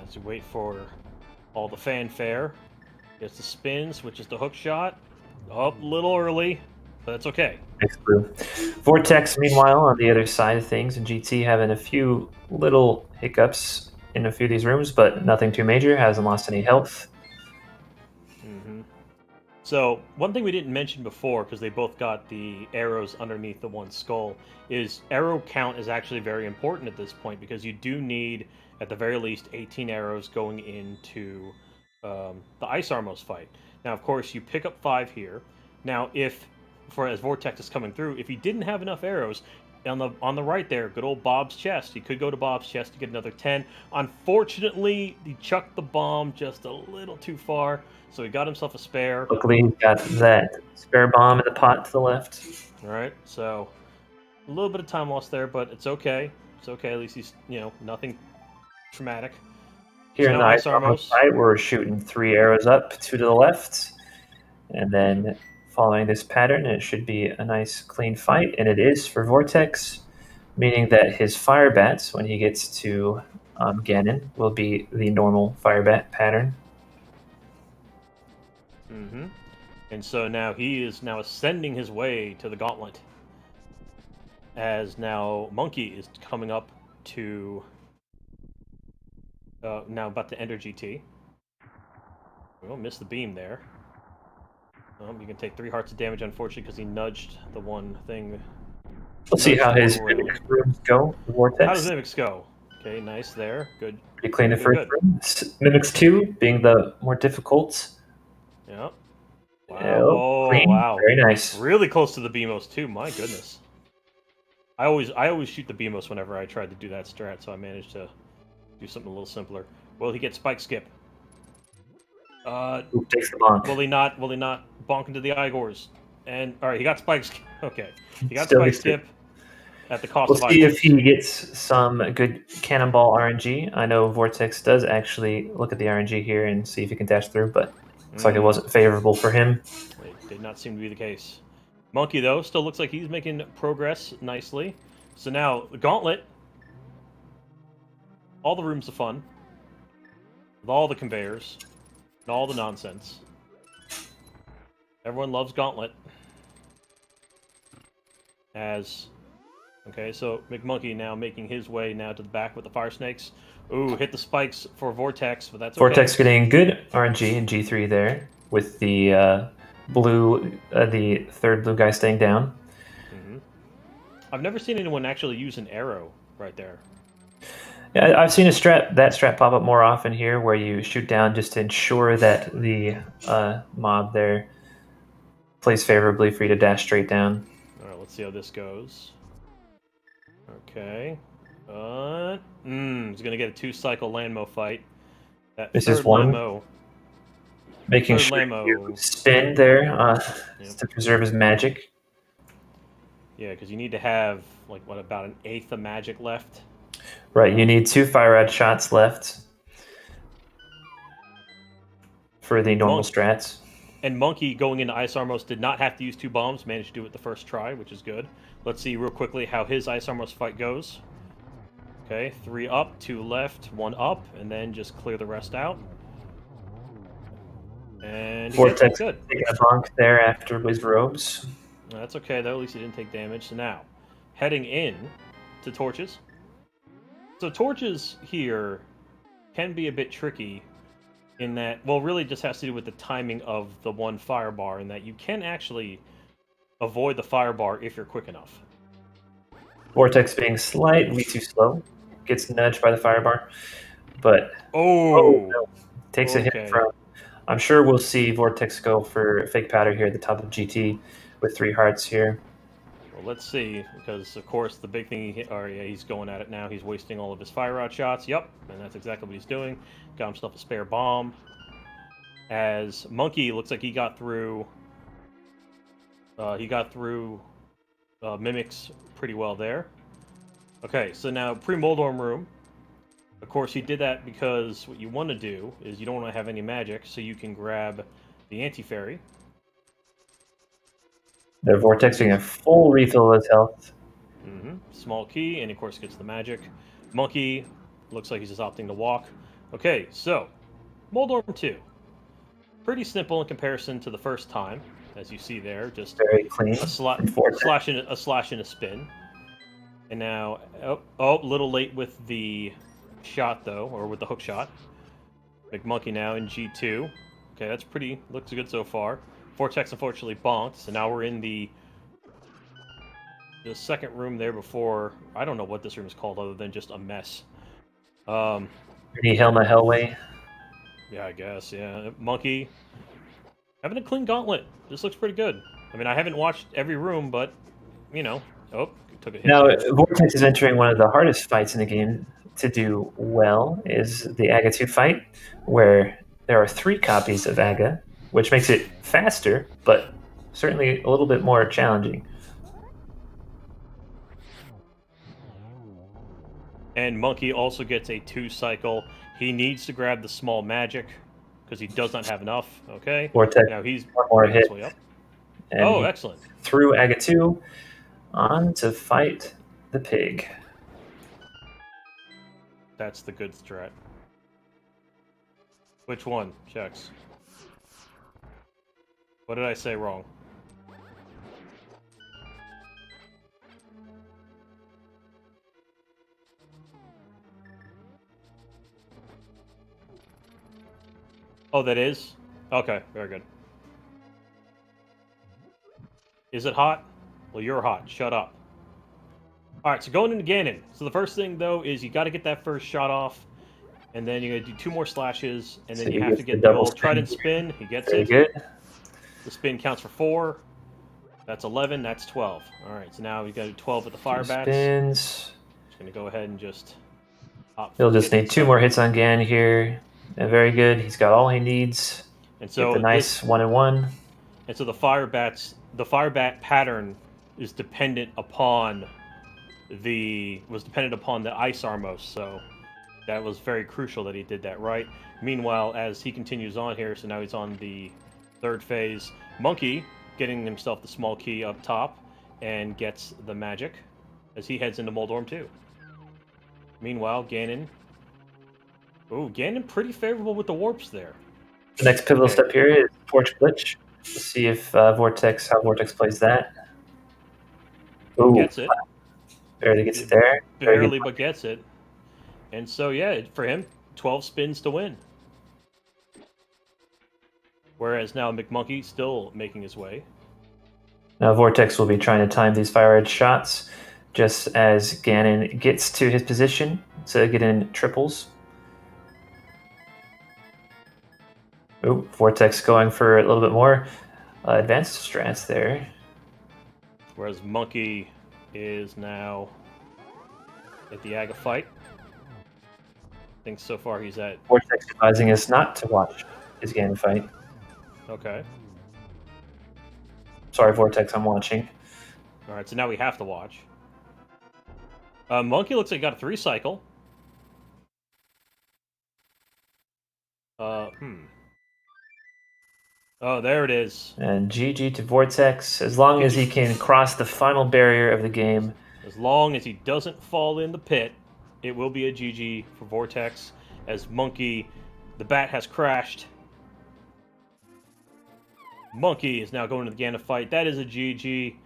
As we wait for all the fanfare. Gets the spin, switches to hook shot. Oh, a little early, but that's okay. Nice blue. Vortex, meanwhile, on the other side of things in GT, having a few little hiccups in a few of these rooms, but nothing too major. Hasn't lost any health. Mm-hmm. So one thing we didn't mention before, because they both got the arrows underneath the 1 skull, is arrow count is actually very important at this point, because you do need, at the very least, 18 arrows going into the Ice Armos fight. Now, of course, you pick up 5 here. Now, as Vortex is coming through, if he didn't have enough arrows, on the right there, good old Bob's chest. He could go to Bob's chest to get another 10. Unfortunately, he chucked the bomb just a little too far, so he got himself a spare. Luckily, he got that spare bomb in the pot to the left. All right, so a little bit of time lost there, but it's okay. It's okay. At least he's, nothing traumatic. Here So in now the Ice Ice Armor Armos. fight, we're shooting 3 arrows up, 2 to the left, and then following this pattern, it should be a nice clean fight, and it is for Vortex, meaning that his fire bats, when he gets to Ganon, will be the normal fire bat pattern. Mm-hmm. And so now he is now ascending his way to the Gauntlet. As now Monkey is coming up to now about to enter GT. We won't miss the beam there. You can take 3 hearts of damage, unfortunately, because he nudged the one thing. We'll see how his Nudged mimics rooms go. Vortex. How does Mimics go? Okay, nice there. Good. Pretty clean the Good, first good. room. Mimics 2 being the more difficult. Yep. Wow. Yep, Oh, clean. wow. Very nice. Really close to the BMOS too. My goodness. I always shoot the BMOS whenever I tried to do that strat, so I managed to do something a little simpler. Will he get Spike Skip? Who takes the bonk? Will he not bonk into the Igors? And all right, he got Spike Skip. Okay, he got Still Spike gets Skip at the cost We'll of see Igors. if he gets some good cannonball RNG. I know Vortex does actually look at the RNG here and see if he can dash through, but looks like it wasn't favorable for him. It did not seem to be the case. Monkey, though, still looks like he's making progress nicely. So now, the Gauntlet. All the rooms of fun. With all the conveyors. And all the nonsense. Everyone loves Gauntlet. Okay, so McMonkey now making his way now to the back with the Fire Snakes. Ooh, hit the spikes for Vortex, but that's okay. Vortex getting good RNG in G3 there, with the the third blue guy staying down. Mm-hmm. I've never seen anyone actually use an arrow right there. Yeah, I've seen that strat pop up more often here, where you shoot down just to ensure that the mob there plays favorably for you to dash straight down. All right, let's see how this goes. Okay. He's gonna get a 2-cycle Landmo fight. That This third is one. Landmo. Making Third sure Lamo. you spin there to preserve his magic. Yeah, because you need to have like what, about an 1/8 of magic left. Right, you need 2 fire rod shots left for the normal strats. And Monkey going into Ice Armos did not have to use 2 bombs, managed to do it the first try, which is good. Let's see real quickly how his Ice Armos fight goes. Okay, 3 up, 2 left, 1 up, and then just clear the rest out. And he gets it. Vortex Good. taking a bonk there after his robes. That's okay, though. At least he didn't take damage. So now, heading in to Torches. So Torches here can be a bit tricky in that, well, really just has to do with the timing of the one fire bar, and that you can actually avoid the fire bar if you're quick enough. Vortex being slightly too slow. Gets nudged by the fire bar. But no. Takes a hit from... I'm sure we'll see Vortex go for fake powder here at the top of GT with 3 hearts here. Well, let's see, because of course the big thing he's going at it now. He's wasting all of his fire rod shots. Yep, and that's exactly what he's doing. Got himself a spare bomb. As Monkey looks like he got through. Mimics pretty well there. Okay, so now pre-Moldorm room. Of course, he did that because what you want to do is you don't want to have any magic, so you can grab the anti-fairy. They're Vortexing a full refill of his health. Mm-hmm. Small key, and of course gets the magic. Monkey looks like he's just opting to walk. Okay, so Moldorm 2. Pretty simple in comparison to the first time, as you see there. Just very clean. A slash and a spin. And now, a little late with the shot though, or with the hook shot. McMonkey now in G2. Okay, that's looks good so far. Vortex unfortunately bonked, so now we're in the second room there before. I don't know what this room is called other than just a mess. Any Helma Hellway? Yeah, I guess, yeah. Monkey having a clean gauntlet. This looks pretty good. I mean, I haven't watched every room, but, you know. Oh, took a hit. Now, Vortex is entering one of the hardest fights in the game to do well, is the Aga 2 fight, where there are 3 copies of Aga, which makes it faster, but certainly a little bit more challenging. And Monkey also gets a 2 cycle. He needs to grab the small magic because he does not have enough. Okay. Vortex, Now he's one more making his hit. way up. And Oh, he excellent. threw Agatu on to fight the pig. That's the good strat. Which one, Chex? What did I say wrong? Oh, that is? Okay, very good. Is it hot? Well, you're hot. Shut up. Alright, so going into Ganon. So the first thing, though, is you got to get that first shot off. And then you're going to do 2 more slashes. And then So you he have to gets get the the double old trident spin. He gets Very it. good. The spin counts for 4. That's 11. That's 12. Alright, so now we got to do 12 with the fire bats. Spins. Just going to go ahead and just... He'll just need 2 more hits on Gan here. And very good. He's got all he needs. And so Get the nice 1-1. And so the fire bat pattern is dependent upon the ice Armos, so that was very crucial that he did that right. Meanwhile, as he continues on here, so now he's on the 3rd phase, Monkey getting himself the small key up top and gets the magic as he heads into Moldorm 2. Meanwhile, Ganon. Ooh, Ganon pretty favorable with the warps there. The next pivotal step here is Torch Glitch. Let's see if how Vortex plays that. Ooh, Gets it. Barely gets it there. Barely, but gets it. And so, yeah, for him, 12 spins to win. Whereas now McMonkey still making his way. Now Vortex will be trying to time these fire edge shots just as Ganon gets to his position to get in triples. Ooh, Vortex going for a little bit more advanced strats there. Whereas Monkey is now at the Aga fight. I think so far he's at... Vortex advising us not to watch his Ganon fight. Okay. Sorry, Vortex, I'm watching. Alright, so now we have to watch. Monkey looks like he got a 3 cycle. Oh, there it is. And GG to Vortex. As long as he can cross the final barrier of the game. As long as he doesn't fall in the pit, it will be a GG for Vortex. As Monkey, the bat has crashed. Monkey is now going to the Ganon fight. That is a GG.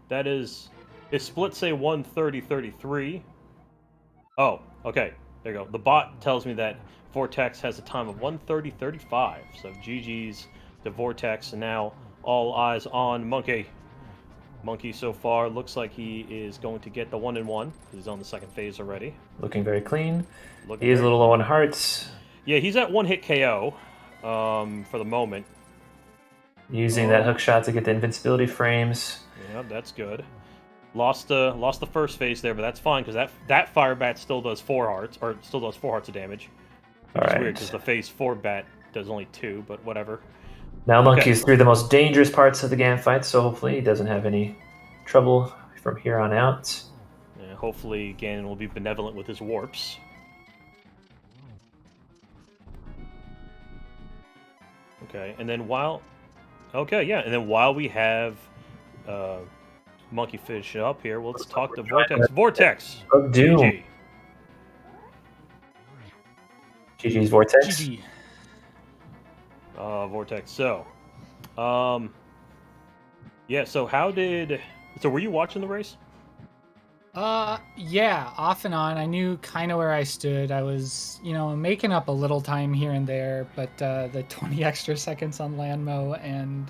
That is... His split say 1:30:33. Oh, okay. There you go. The bot tells me that Vortex has a time of 1:30:35. So GG's to Vortex, and now all eyes on Monkey. Monkey so far looks like he is going to get the 1-1. He's on the 2nd phase already. Looking very clean. He is a little low on hearts. Yeah, he's at 1-hit KO for the moment. Using that hook shot to get the invincibility frames. Yeah, that's good. Lost the 1st phase there, but that's fine because that fire bat still does 4 hearts, or still does 4 hearts of damage. Which is weird because the phase 4 bat does only 2, but whatever. Now Monkey's through the most dangerous parts of the Ganon fight, so hopefully he doesn't have any trouble from here on out. Yeah, hopefully Ganon will be benevolent with his warps. Okay, and then while we have Monkey finish up here, let's talk to Vortex. Vortex! Of Doom. GG. GG's Vortex. GG. Vortex. So, yeah. So were you watching the race? Yeah, off and on. I knew kind of where I stood. I was, making up a little time here and there, but the 20 extra seconds on Landmo and,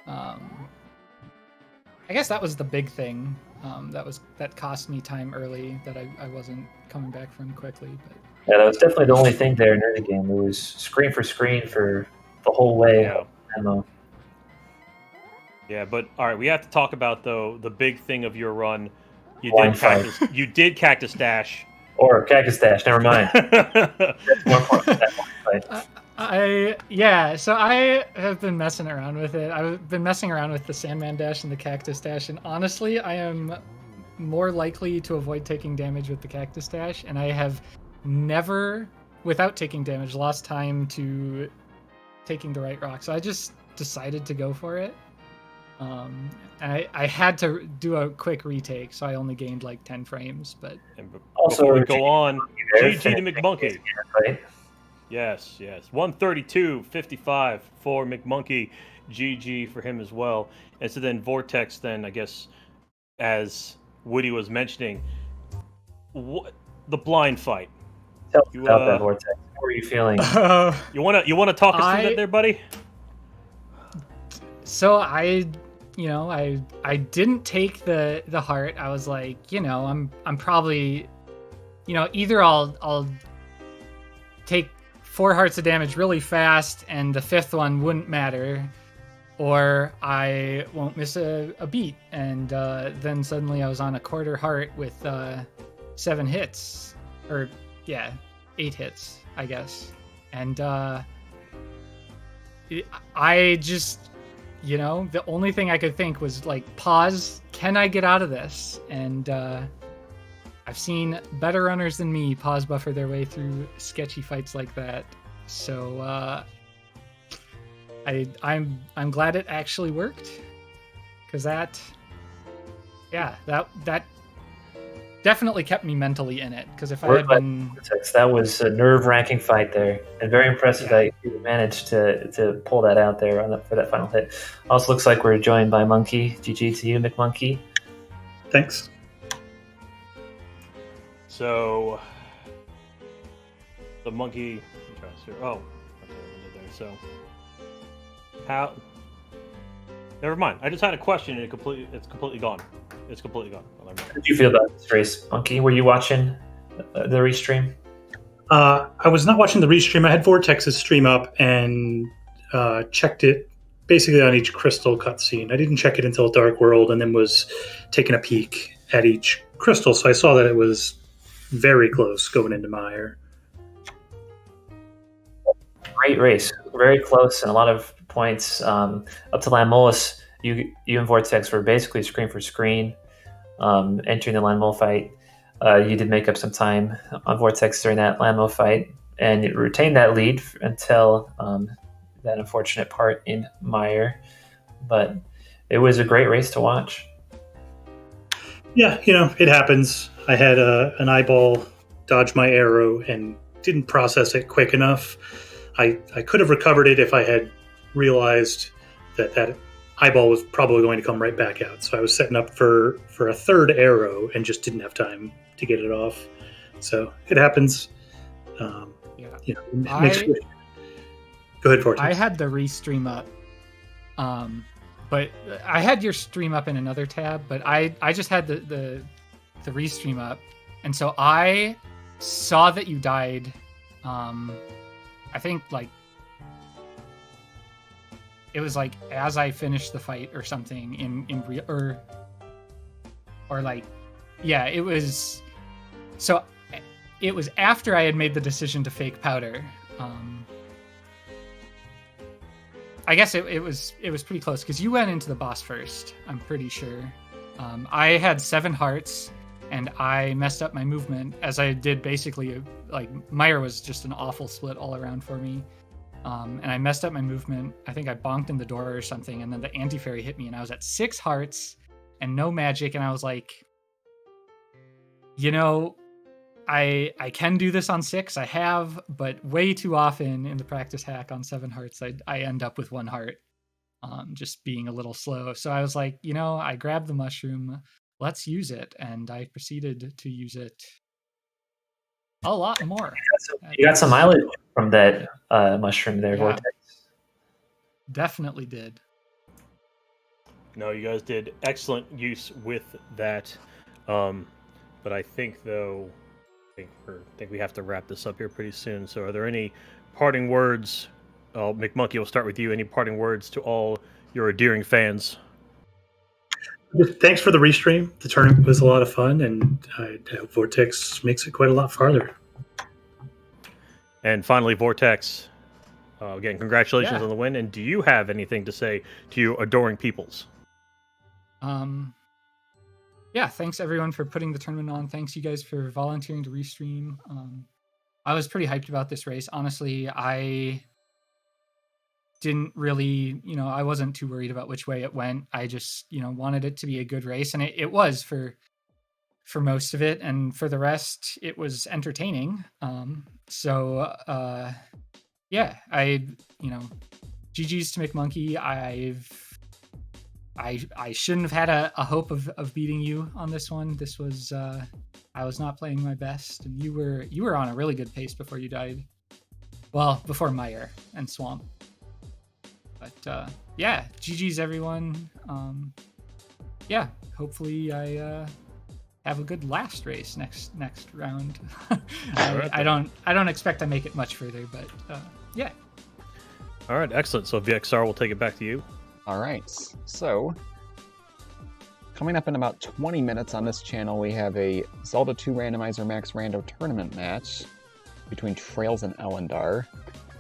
I guess that was the big thing. That cost me time early that I wasn't coming back from quickly, but. Yeah, that was definitely the only thing there in the game. It was screen for screen for the whole way. Yeah. Yeah, but all right, we have to talk about though the big thing of your run. You did Cactus Dash. Or Cactus Dash. Never mind. That's more important. So I have been messing around with it. I've been messing around with the Sandman Dash and the Cactus Dash, and honestly, I am more likely to avoid taking damage with the Cactus Dash, and I have never, without taking damage, lost time to taking the right rock. So I just decided to go for it. I had to do a quick retake, so I only gained like 10 frames. But also, before we go on, GG to finishing McMonkey. his fight. Yes. 132.55 for McMonkey. GG for him as well. And so then Vortex, then I guess, as Woody was mentioning, the blind fight. Tell us about that, Vortex. How are you feeling? You wanna talk us through that there, buddy? So I didn't take the heart. I was like, I'm probably, either I'll take 4 hearts of damage really fast and the 5th one wouldn't matter, or I won't miss a beat. And then suddenly I was on a quarter heart with 7 hits, or 8 hits, I guess. And I just, the only thing I could think was like, pause, can I get out of this? And I've seen better runners than me pause buffer their way through sketchy fights like that. So I'm glad it actually worked, because that definitely kept me mentally in it. Because if I had been, that was a nerve-wracking fight there, and very impressive that you managed to pull that out there for that final hit. Also, looks like we're joined by Monkey. GG to you, McMonkey. Thanks. So the monkey. Oh, okay, so how? Never mind. I just had a question, and it's completely gone. It's completely gone. How did you feel about this race, Monkey? Were you watching the restream? I was not watching the restream. I had Vortex's stream up and checked it basically on each crystal cutscene. I didn't check it until Dark World, and then was taking a peek at each crystal. So I saw that it was very close going into Mire. Great race, very close, and a lot of points up to Landmolus. You and Vortex were basically screen for screen entering the Landmole fight. You did make up some time on Vortex during that Landmole fight, and you retained that lead until that unfortunate part in Mire. But it was a great race to watch. Yeah, it happens. I had an eyeball dodge my arrow and didn't process it quick enough. I could have recovered it if I had realized that eyeball was probably going to come right back out. So I was setting up for a third arrow and just didn't have time to get it off. So it happens. Go ahead, Vortex. I had the restream up. But I had your stream up in another tab, but I just had the restream up. And so I saw that you died. I think it was like as I finished the fight or something in real, or like, yeah, it was. So it was after I had made the decision to fake powder. I guess it was pretty close because you went into the boss first. I'm pretty sure. I had 7 hearts and I messed up my movement, as I did basically. Like Mire was just an awful split all around for me. And I messed up my movement. I think I bonked in the door or something, and then the anti-fairy hit me, and I was at 6 hearts and no magic, and I was like, I can do this on 6. I have, but way too often in the practice hack on 7 hearts, I end up with 1 heart, just being a little slow. So I was like, I grabbed the mushroom, let's use it, and I proceeded to use it a lot more. You got some mileage from that mushroom there, Vortex. Definitely did. No, you guys did excellent use with that. But I think, though, I think we have to wrap this up here pretty soon. So are there any parting words? McMonkey, we'll start with you. Any parting words to all your endearing fans? Thanks for the restream. The tournament was a lot of fun, and I hope Vortex makes it quite a lot farther. And finally, Vortex, again, congratulations on the win. And do you have anything to say to your adoring peoples? yeah, thanks everyone for putting the tournament on. Thanks you guys for volunteering to restream. I was pretty hyped about this race. Honestly, I didn't really, I wasn't too worried about which way it went. I just, wanted it to be a good race, and it was for most of it, and for the rest, it was entertaining. Yeah, GG's to McMonkey. I shouldn't have had a hope of beating you on this one. This was I was not playing my best, and you were on a really good pace before you died. Well, before Meyer and Swamp. But yeah, GG's everyone. Yeah, hopefully I have a good last race next round. I don't expect I make it much further, but yeah. All right, excellent. So VXR, will take it back to you. All right, so coming up in about 20 minutes on this channel, we have a Zelda 2 Randomizer Max Rando tournament match between Trails and Elendar.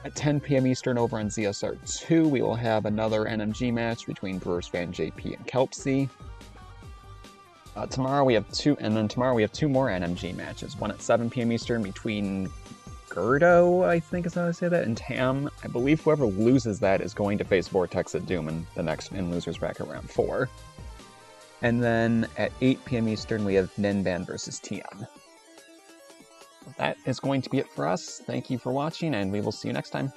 At 10 p.m. Eastern over on ZSR2, we will have another NMG match between Brewers Fan JP and Kelpsy. Tomorrow we have two more NMG matches. One at 7 p.m. Eastern between Gerdo, I think is how I say that, and Tam. I believe whoever loses that is going to face Vortexofdoom in Losers Bracket Round 4. And then at 8 p.m. Eastern, we have Ninban versus Tion. That is going to be it for us. Thank you for watching, and we will see you next time.